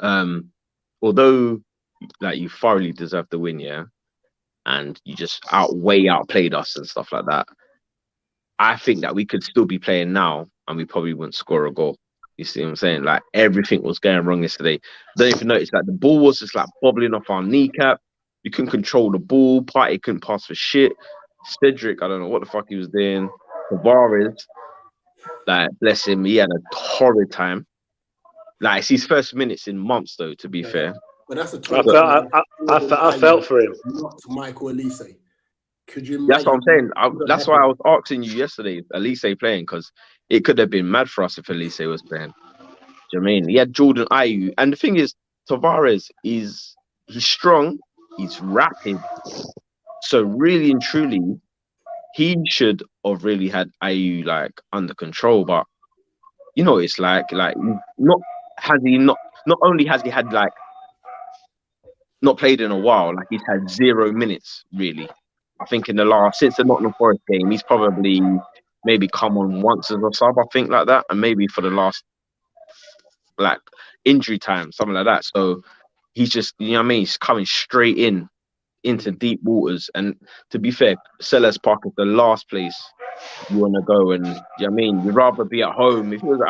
although like you thoroughly deserve the win, yeah, and you just outplayed us and stuff like that, I think that we could still be playing now and we probably wouldn't score a goal. You see what I'm saying? Like everything was going wrong yesterday. Don't even notice like the ball was just like bobbling off our kneecap. You couldn't control the ball. Partey couldn't pass for shit. Cedric, I don't know what the fuck he was doing. Tavares, like bless him, he had a horrid time. Like it's his first minutes in months, though. To be fair, but that's I felt for him. Not Michael Elise. Could you? That's what I'm saying. That's why I was asking you yesterday, Elise playing, because it could have been mad for us if Elise was playing. Do you know what I mean? He had Jordan Ayew, and the thing is, Tavares he's strong, he's rapid. So really and truly, he should have really had Ayew like under control. But you know, it's like not only has he had like not played in a while, like he's had 0 minutes really. I think since the Nottingham Forest game, he's probably maybe come on once as a sub, I think like that, and maybe for the last like injury time, something like that. So he's just, you know what I mean, he's coming straight into deep waters. And to be fair, Selhurst Park is the last place you want to go. And you know what I mean, you'd rather be at home. If he was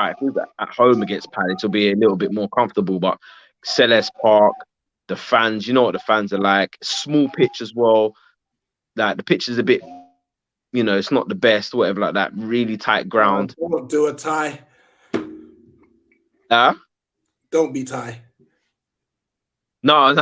at home against Palace, it'll be a little bit more comfortable. But Selhurst Park, the fans, you know what the fans are like. Small pitch as well. Like the pitch is a bit, you know, it's not the best, whatever like that. Really tight ground. Don't do a tie. Don't be tie. No.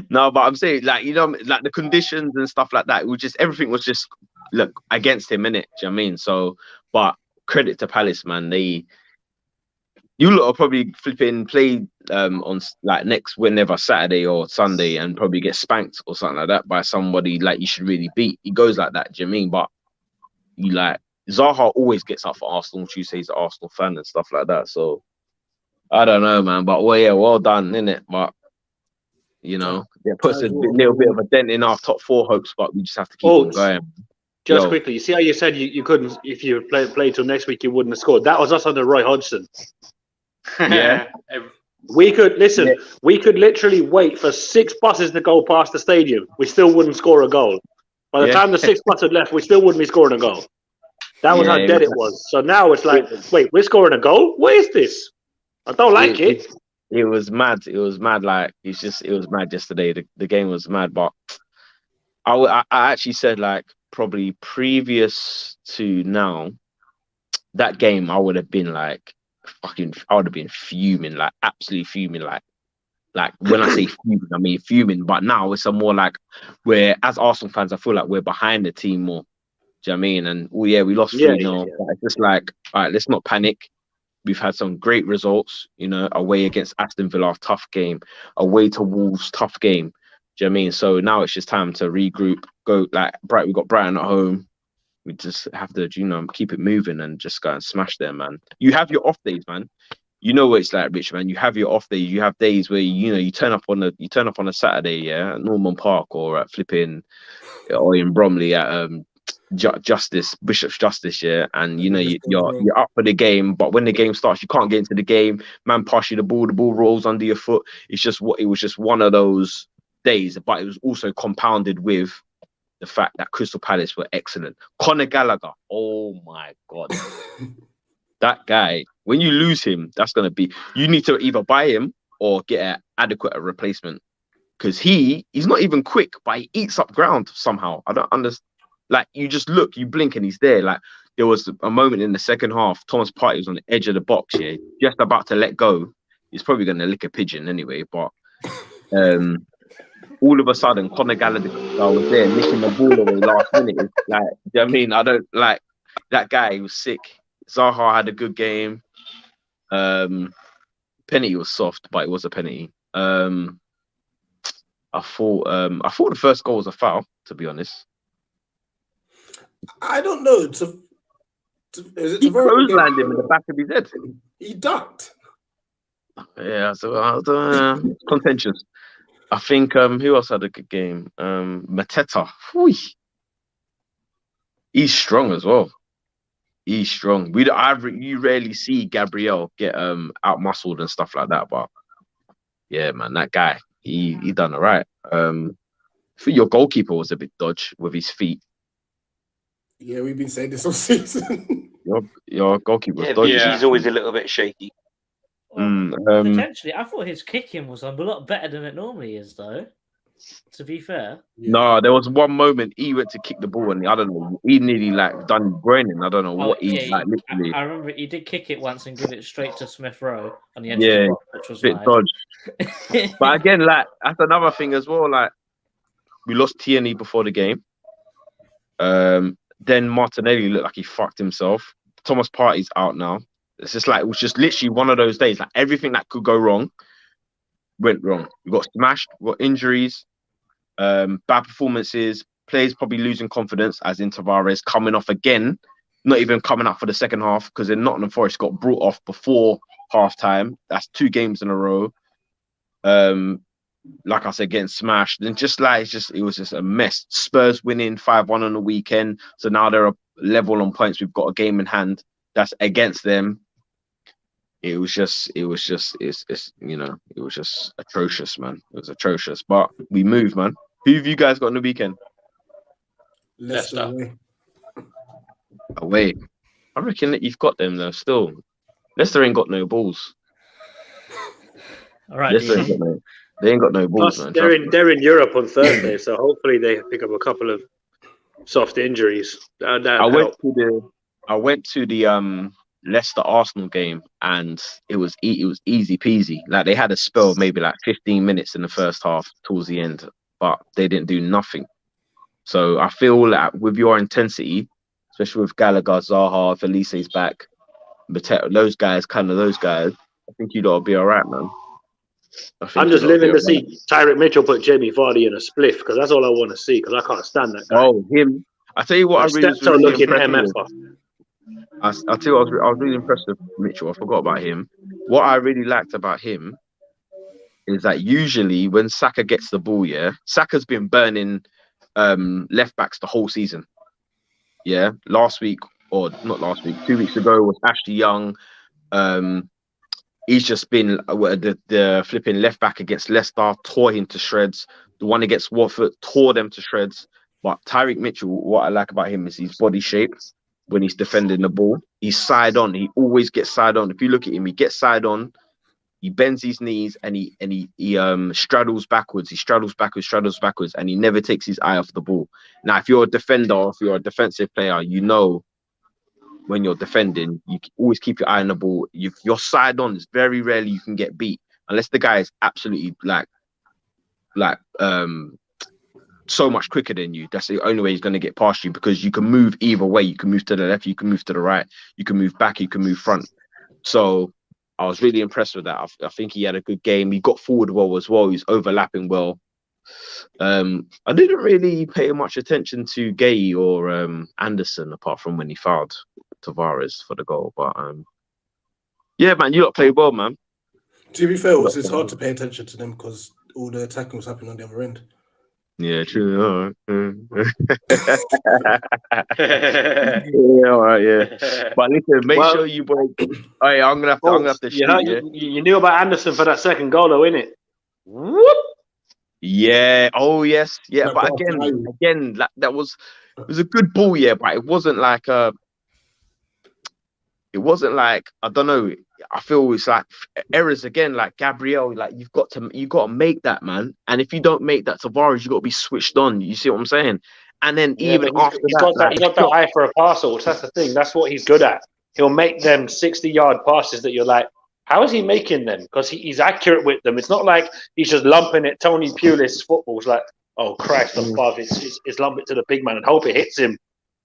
No, but I'm saying, like, you know, like the conditions and stuff like that. Everything was just look against him, innit? Do you know what I mean? So, but credit to Palace, man. You lot will probably flipping play on like whenever Saturday or Sunday and probably get spanked or something like that by somebody like you should really beat. He goes like that, do you know what I mean? But you like Zaha always gets up for Arsenal. Tuesday's an Arsenal fan and stuff like that. So I don't know, man. But well done, innit? But you know, it puts a little bit of a dent in our top 4 hopes, but we just have to keep on going. Just quickly, you see how you said you couldn't, if you played till next week, you wouldn't have scored. That was us under Roy Hodgson. Yeah. We could literally wait for 6 buses to go past the stadium. We still wouldn't score a goal. By the time the 6 buses had left, we still wouldn't be scoring a goal. That was how dead it was. So now it's like, wait, we're scoring a goal? What is this? I don't like it. It was mad. It was mad. Like it was mad yesterday. The game was mad. But I actually said like probably previous to now, that game I would have been like I would have been fuming, like absolutely fuming, like when I say fuming, I mean fuming. But now it's a more like where as Arsenal fans, I feel like we're behind the team more. Do you know what I mean? And we lost 3-0. It's just like, all right, let's not panic. We've had some great results, you know, away against Aston Villa, tough game, away to Wolves, tough game. Do you know what I mean? So now it's just time to regroup, go like we got Brighton at home. We just have to, you know, keep it moving and just go and smash them, man. You have your off days, man. You know what it's like, Rich, man. You have your off days. You have days where you turn up on a Saturday, yeah, at Norman Park or at flipping, or in Bromley at Bishop's Justice, yeah, and you know you're up for the game, but when the game starts, you can't get into the game. Man, pass you the ball rolls under your foot. It was just one of those days, but it was also compounded with the fact that Crystal Palace were excellent. Conor Gallagher, oh my god, that guy. When you lose him, you need to either buy him or get an adequate replacement because he's not even quick, but he eats up ground somehow. I don't understand. Like, you just look, you blink, and he's there. Like, there was a moment in the second half, Thomas Partey was on the edge of the box, yeah, just about to let go. He's probably going to lick a pigeon anyway, but all of a sudden, Conor Gallagher was there, nicking the ball away last minute. It's like, you know what I mean? I don't, like, that guy, he was sick. Zaha had a good game. Penalty was soft, but it was a penalty. I thought the first goal was a foul, to be honest. I don't know. He clotheslined him in the back of his head. He ducked. Yeah, so contentious. I think who else had a good game? Mateta. Whew. He's strong as well. He's strong. You rarely see Gabriel get out muscled and stuff like that, but yeah, man, that guy, he done all right. I think your goalkeeper was a bit dodge with his feet. Yeah, we've been saying this all season. Your goalkeeper was dodgy. He's always a little bit shaky. Potentially, I thought his kicking was a lot better than it normally is, though. To be fair, no, there was one moment he went to kick the ball and I don't know, he nearly like done groining. I don't know what he like. Literally, I remember he did kick it once and give it straight to Smith Rowe on the edge of the box, which was bit dodge. But again, like that's another thing as well. Like we lost Tierney before the game. Then Martinelli looked like he fucked himself. Thomas Partey's out now. It's just like it was just literally one of those days. Like everything that could go wrong went wrong. We got smashed. We got injuries. Bad performances. Players probably losing confidence, as in Tavares coming off again. Not even coming up for the second half because then Nottingham Forest got brought off before half time. That's 2 games in a row. Like I said, getting smashed. And it was just a mess. Spurs winning 5-1 on the weekend. So now they're level on points. We've got a game in hand that's against them. It was just atrocious, man. It was atrocious. But we moved, man. Who have you guys got on the weekend? Leicester away. I reckon that you've got them though. Still, Leicester ain't got no balls. All right, they ain't got no balls, man. They're in Europe on Thursday, so hopefully they pick up a couple of soft injuries. I went to the Leicester Arsenal game and it was easy peasy. Like they had a spell, maybe like 15 minutes in the first half towards the end, but they didn't do nothing. So I feel like with your intensity, especially with Gallagher, Zaha, if Elise's back, those guys, I think you'd ought to be all right, man. I'm just living to see Tyrick Mitchell put Jamie Vardy in a spliff because that's all I want to see because I can't stand that guy. Oh, him. I tell you what, I'll tell you what, I was really impressed with Mitchell. I forgot about him. What I really liked about him is that usually when Saka gets the ball, Saka's been burning left backs the whole season. Yeah, 2 weeks ago was Ashley Young. He's just been the flipping left back against Leicester, tore him to shreds. The one against Watford tore them to shreds. But Tyrick Mitchell, what I like about him is his body shape when he's defending the ball. He's side on. He always gets side on. If you look at him, he gets side on. He bends his knees and he straddles backwards. He straddles backwards, and he never takes his eye off the ball. Now, if you're a defender, or if you're a defensive player, you know when you're defending, you always keep your eye on the ball. You're side on. It's very rarely you can get beat unless the guy is absolutely so much quicker than you. That's the only way he's going to get past you because you can move either way. You can move to the left, you can move to the right, you can move back, you can move front. So I was really impressed with that. I think he had a good game. He got forward well as well. He's overlapping well. I didn't really pay much attention to Gay or Anderson apart from when he fouled Tavares for the goal. But yeah, man, you lot played well, man. To be fair, it's hard to pay attention to them because all the attacking was happening on the other end. Yeah, true. Yeah, all right, yeah. But listen, make sure you boys. Oh, yeah, I'm gonna have to shoot. You knew about Anderson for that second goal, though, innit? Whoop. Yeah. Oh, yes. Yeah. But again, it was a good ball, yeah. But it wasn't like I don't know. I feel it's like errors again, like Gabriel. Like you've got to make that, man. And if you don't make that, Tavares, you got to be switched on. You see what I'm saying? And then even after he's got that eye for a parcel. That's the thing. That's what he's good at. He'll make them 60-yard passes that you're like, how is he making them? Because he's accurate with them. It's not like he's just lumping it. Tony Pulis football is like, oh Christ, above it's lump it to the big man and hope it hits him.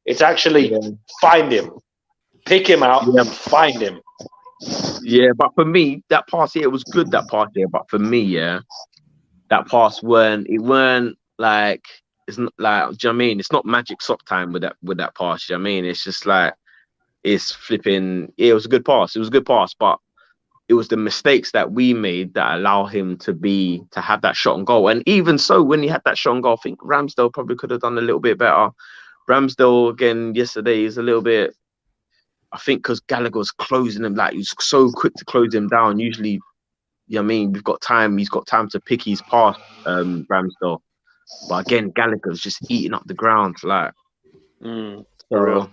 It's actually find him, pick him out, and find him. Yeah, but for me, that pass, it was good. That pass, but for me, that pass weren't like it's not like. Do you know what I mean? It's not magic sock time with that pass. Do you know what I mean? It's just like it's flipping. It was a good pass. It was a good pass, but it was the mistakes that we made that allow him to have that shot on goal. And even so, when he had that shot on goal, I think Ramsdale probably could have done a little bit better. Ramsdale again yesterday is a little bit. I think because Gallagher was closing him, like he was so quick to close him down. Usually, you know what I mean, we've got time. He's got time to pick his pass, Ramsdale. But again, Gallagher's just eating up the ground, like. For real.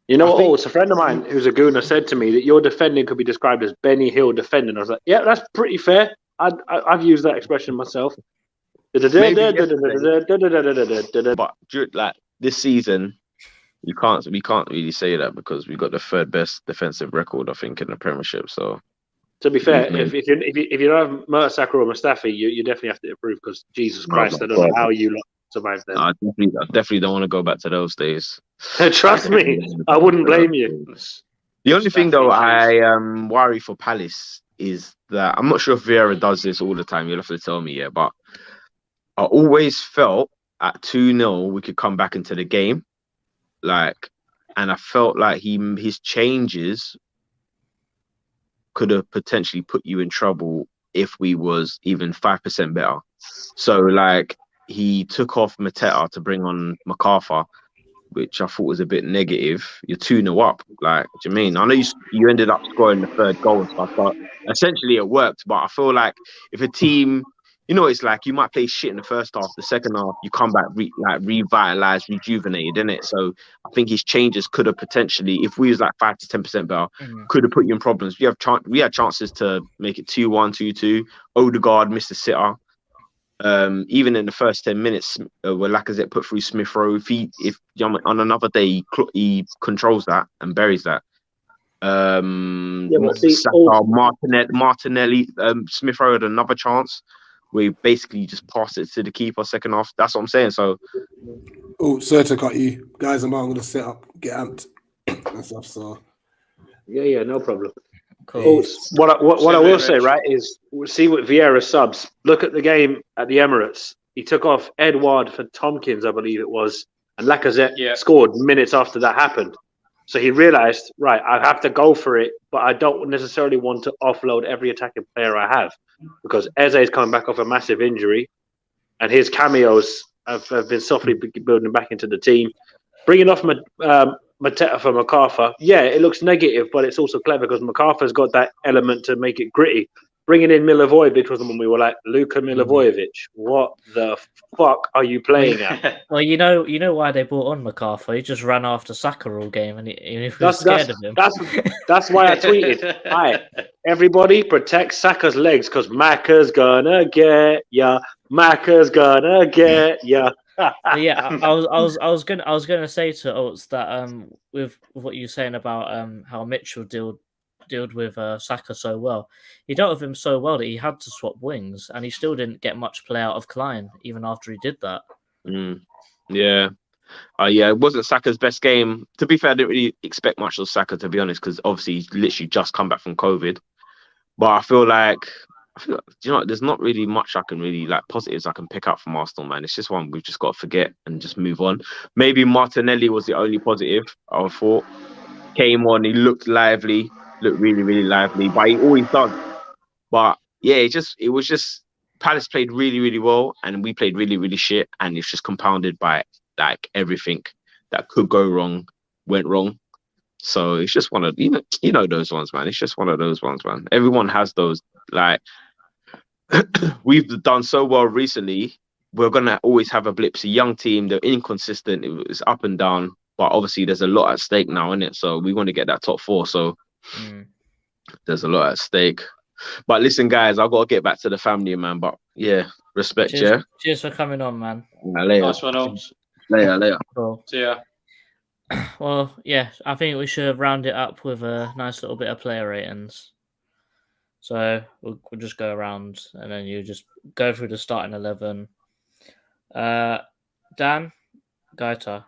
You know what? It's a friend of mine who's a gooner said to me that your defending could be described as Benny Hill defending. I was like, yeah, that's pretty fair. I've used that expression myself. But like this season, we can't really say that because we got the third best defensive record, I think, in the Premiership. So to be fair, if you don't have Mertesacker or Mustafi, you definitely have to improve because Jesus Christ, I don't know how you survived them. I definitely don't want to go back to those days. Trust me, I wouldn't blame you. The only thing though I worry for Palace is that I'm not sure if Vieira does this all the time. You'll have to tell me, but I always felt at 2-0 we could come back into the game, and I felt like his changes could have potentially put you in trouble if we was even 5% better. So he took off Mateta to bring on MacArthur, which I thought was a bit negative. You're 2-0 up. Do you mean? I know you ended up scoring the third goal and stuff, but essentially it worked. But I feel like if a team, it's like you might play shit in the first half, the second half, you come back revitalized, rejuvenated, innit? So I think his changes could have potentially, if we was 5 to 10% better, could have put you in problems. We had chances to make it 2-1, 2-2. Odegaard missed a sitter. Even in the first 10 minutes, where Lacazette put through Smith Rowe, if on another day he controls that and buries that. Martinelli, Smith Rowe had another chance. We basically just passed it to the keeper second half. That's what I'm saying. So, sorry to cut you, guys. I'm going to set up, get amped and stuff. So, yeah, no problem. Cool. What I will say, right, is we'll see what Vieira subs. Look at the game at the Emirates. He took off Edouard for Tompkins, I believe it was, and Lacazette scored minutes after that happened. So he realised, right, I have to go for it, but I don't necessarily want to offload every attacking player I have because Eze is coming back off a massive injury, and his cameos have been softly building back into the team. Bringing off Mateta for MacArthur, it looks negative, but it's also clever because MacArthur's got that element to make it gritty. Bringing in Milivojevic was the one we were like, Luka Milivojevic, what the fuck are you playing at? Well, you know why they brought on MacArthur. He just ran after Saka all game, and he was scared of him. That's why I tweeted, "Hi, everybody, protect Saka's legs because Macca's gonna get ya. Macca's gonna get ya." Yeah, I was gonna say to Oates that with what you're saying about how Mitchell dealt with Saka so well, he dealt with him so well that he had to swap wings, and he still didn't get much play out of Klein even after he did that. It wasn't Saka's best game. To be fair, I didn't really expect much of Saka, to be honest, because obviously he's literally just come back from COVID. But I feel like there's not really much I can really positives I can pick up from Arsenal, man. It's just one we've just got to forget and just move on. Maybe Martinelli was the only positive I thought. Came on, he looked lively, looked really, really lively, but he always does. But yeah, it was just Palace played really, really well, and we played really, really shit, and it's just compounded by everything that could go wrong went wrong. So it's just one of those ones, man. It's just one of those ones, man. Everyone has those. We've done so well recently. We're gonna always have a blip. It's a young team. They're inconsistent. It's up and down. But obviously, there's a lot at stake now, isn't it? So we want to get that top 4. So there's a lot at stake. But listen, guys, I've got to get back to the family, man. But yeah, respect, Cheers for coming on, man. Later. Nice one, Ops. Later. Cool. See ya. Well, yeah, I think we should round it up with a nice little bit of player ratings. So we'll just go around, and then you just go through the starting 11. Dan, Gaeta.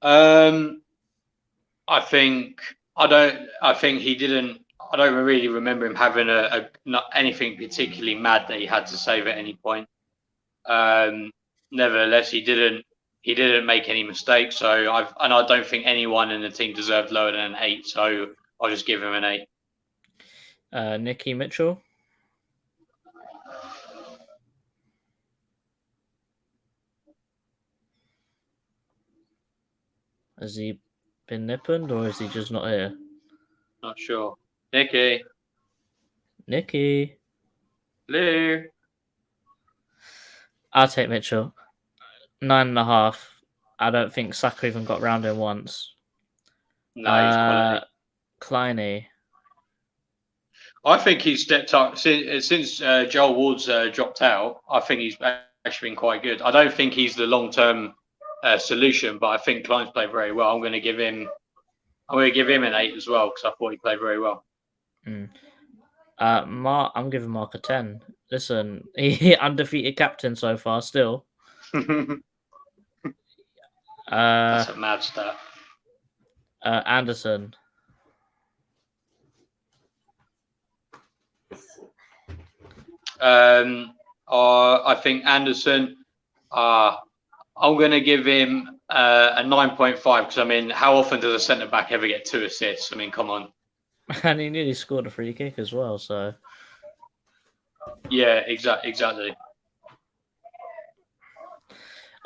I don't really remember him having not anything particularly mad that he had to save at any point. Nevertheless, he he didn't make any mistakes. So I don't think anyone in the team deserved lower than an 8. So I'll just give him an 8. Nicky Mitchell. Has he been nipping or is he just not here? Not sure. Nicky. Lou. I'll take Mitchell. 9.5. I don't think Saka even got round him once. No, he's quality. Kleiny. I think he's stepped up since Joel Ward's dropped out. I think he's actually been quite good. I don't think he's the long-term solution, but I think Klein's played very well. I'm going to give him an 8 as well because I thought he played very well. I'm giving Mark a 10. Listen, he undefeated captain so far still. That's a mad stat. Anderson. I think Anderson. I'm going to give him a 9.5 because I mean, how often does a centre back ever get 2 assists? I mean, come on. And he nearly scored a free kick as well. So. Yeah, exactly.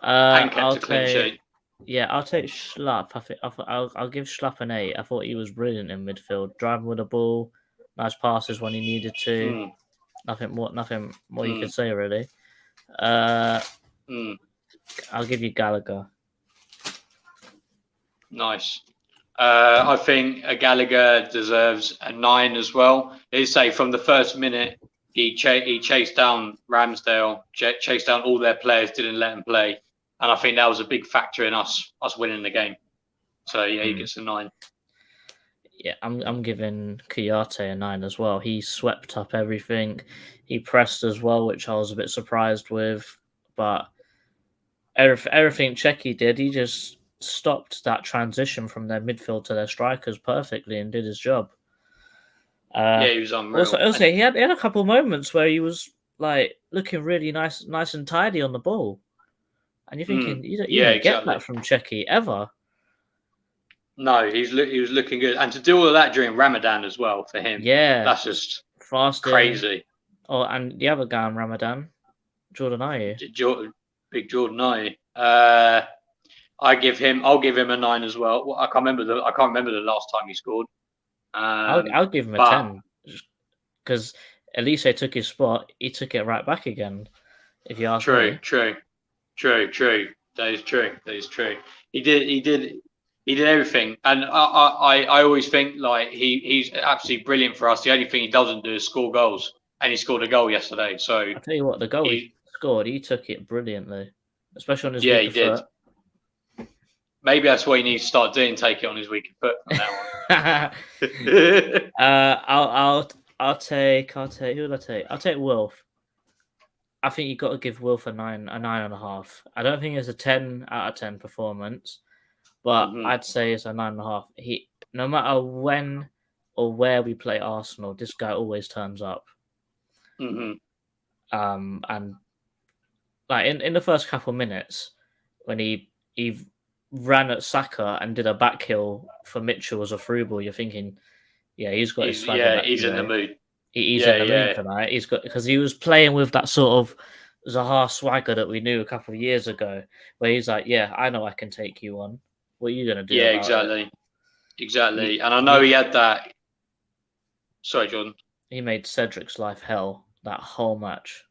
And kept a clean sheet. Yeah, I'll take Schlupp. I'll give Schlupp an 8. I thought he was brilliant in midfield, driving with the ball, nice passes when he needed to. Nothing more you could say really. I'll give you Gallagher. Nice. I think Gallagher deserves a 9 as well. They say from the first minute he chased down Ramsdale, chased down all their players, didn't let them play. And I think that was a big factor in us winning the game. So yeah, he gets a 9. Yeah, I'm giving Kouyaté a 9 as well. He swept up everything. He pressed as well, which I was a bit surprised with. But everything Czechia did, he just stopped that transition from their midfield to their strikers perfectly and did his job. He was unreal. Also, he had a couple of moments where he was like looking really nice and tidy on the ball. And you're thinking, you don't get that from Czechia ever. No, he was looking good, and to do all of that during Ramadan as well for him. Yeah, that's just fasting. Crazy. Oh, and the other guy in Ramadan, Jordan Ayew. Big Jordan Ayew. I'll give him a 9 as well. I can't remember the last time he scored. I'll give him a 10 because Elise took his spot. He took it right back again. If you ask me. True. That is true. He did everything, and I always think like he's absolutely brilliant for us. The only thing he doesn't do is score goals, and he scored a goal yesterday. So I tell you what, the goal he scored, he took it brilliantly, especially on his he weaker did. foot. Maybe that's what he needs to start doing. Take it on his weaker foot from now on. I'll take. Who would I take? I'll take Wilf. I think you've got to give Wilf a 9.5. I don't think it's a 10 out of 10 performance, but I'd say it's a 9.5. No matter when or where we play Arsenal, this guy always turns up. And like in the first couple of minutes, when he ran at Saka and did a back heel for Mitchell as a through ball, you're thinking, yeah, he's got his swagger back he's today. in the mood. He's in the mood tonight. He's got because he was playing with that sort of Zaha swagger that we knew a couple of years ago, where he's like, "Yeah, I know I can take you on. What are you gonna do?" Yeah, exactly. And I know he had that. Sorry, Jordan. He made Cedric's life hell that whole match.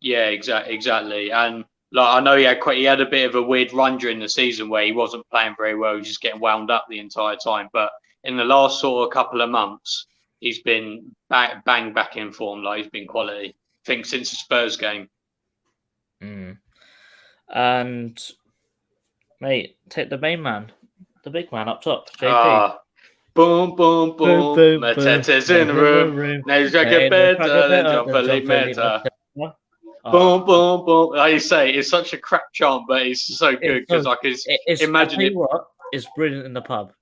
Yeah, exactly. And like I know he had a bit of a weird run during the season where he wasn't playing very well. He was just getting wound up the entire time. But in the last sort of couple of months, he's been bang back in form. Like he's been quality. I think since the Spurs game. And mate, take the main man, the big man up top, JP. Boom, boom, boom. Mateta's in the room. Now he's gonna get better than John Felipe Meta. Boom, boom, boom. Like you say, it's such a crap chant, but it's so good because I can imagine it. It's brilliant in the pub.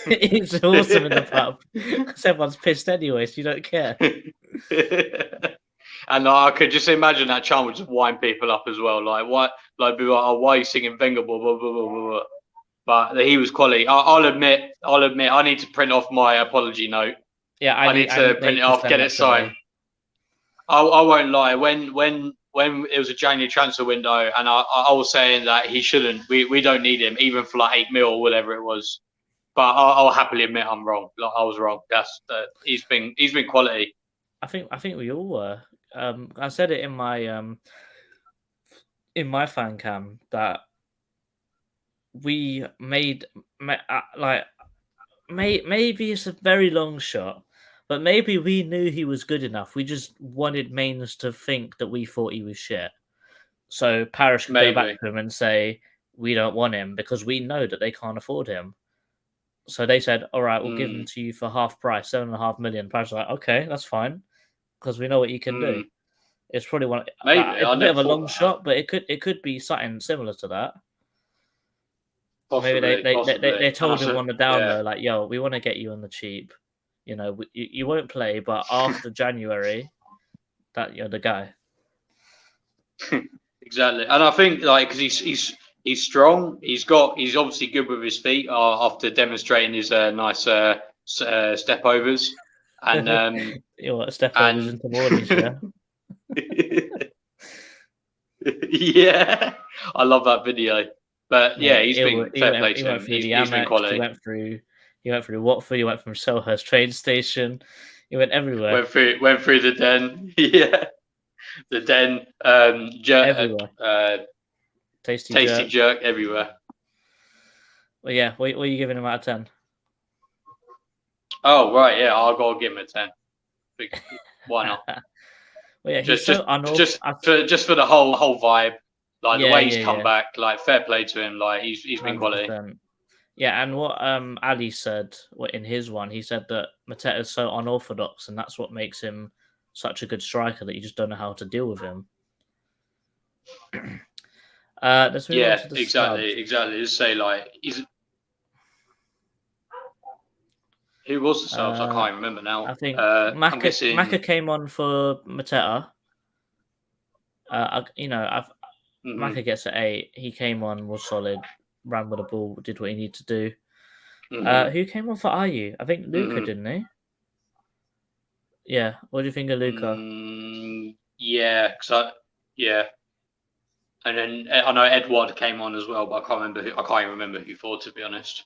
It's awesome in the pub because everyone's pissed anyway, so you don't care. And I could just imagine that chant would just wind people up as well. Like, why? Like, be like, oh, why are you singing Wenger? Blah, blah, blah, blah, blah. But he was quality. I'll admit. I need to print off my apology note. Yeah, I need to print it off, get it signed. I won't lie. When it was a January transfer window, and I was saying that he shouldn't. We don't need him, even for like 8 mil or whatever it was. But I'll happily admit I'm wrong. Like, I was wrong. He's been quality. I think we all were. I said it in my fan cam that we maybe it's a very long shot, but maybe we knew he was good enough. We just wanted Mainz to think that we thought he was shit. So Parish could go back to him and say, we don't want him because we know that they can't afford him. So they said, all right, we'll give him to you for half price, 7.5 million. Parish was like, okay, that's fine, because we know what you can do. It's probably it's a bit of a long shot, but it could be something similar to that. Possibly, maybe they told him on the down low, like, yo, we want to get you on the cheap. You know, you won't play, but after January, that you're the guy. Exactly, and I think like because he's strong. He's obviously good with his feet after demonstrating his nice step overs. And step overs into mornings, yeah. Yeah, I love that video. But yeah, he's been fair play to him. He's been quality. He went through Watford. He went from Selhurst train station. He went everywhere. Went through the Den. Yeah, the Den. Everywhere. Tasty jerk everywhere. Well, yeah. What are you giving him out of 10? Oh right, yeah. I'll go give him a 10. Why not? Well, yeah, just for the whole vibe. Like the way he's come back, like fair play to him. Like he's been 100%. Quality. Yeah, and what Ali said, in his one, he said that Mateta is so unorthodox, and that's what makes him such a good striker that you just don't know how to deal with him. Let's move on to the exactly. Just say like who was the subs? I can't remember now. I think Maka came on for Mateta. Maka gets an 8. He came on, was solid, ran with the ball, did what he needed to do. Who came on for Ayew? I think Luca, didn't he? Yeah. What do you think of Luca? Yeah. And then I know Edouard came on as well, but I can't even remember who for, to be honest.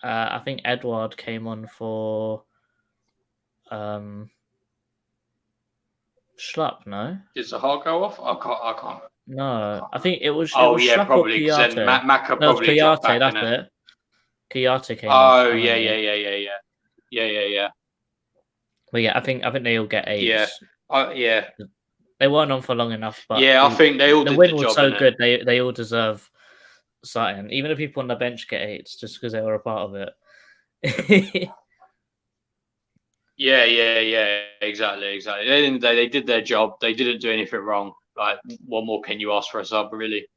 I think Edouard came on for Schlupp, no? Did Zaha go off? I can't. No, I think it was. Schlupp probably. Because then Maka probably. Kouyaté, back, that's it. Kouyaté came. Oh yeah. Well, yeah, I think they all get 8s. Yeah. They weren't on for long enough, but I think they all. The win was so good. They all deserve something. Even the people on the bench get 8s just because they were a part of it. Yeah, exactly. They did their job. They didn't do anything wrong. Like, what more can you ask for a sub, really?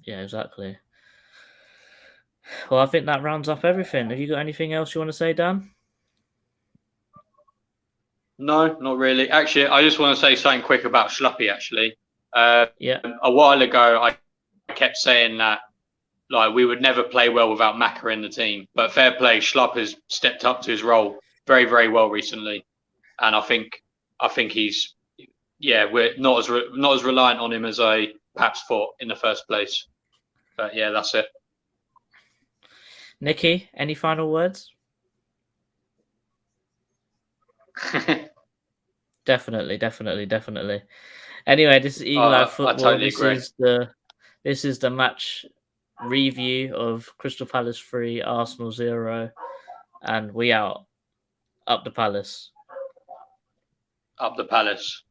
Yeah, exactly. Well, I think that rounds up everything. Have you got anything else you want to say, Dan? No, not really. Actually, I just want to say something quick about Schluppy, actually. A while ago, I kept saying that like we would never play well without Maka in the team. But fair play, Schlupp has stepped up to his role very, very well recently. And I think he's... Yeah, we're not as reliant on him as I perhaps thought in the first place. But yeah, that's it. Nikki, any final words? Definitely. Anyway, this is Eagle Eye Football. Totally agree. This is the match review of Crystal Palace 3, Arsenal 0, and we out. Up the Palace. Up the Palace.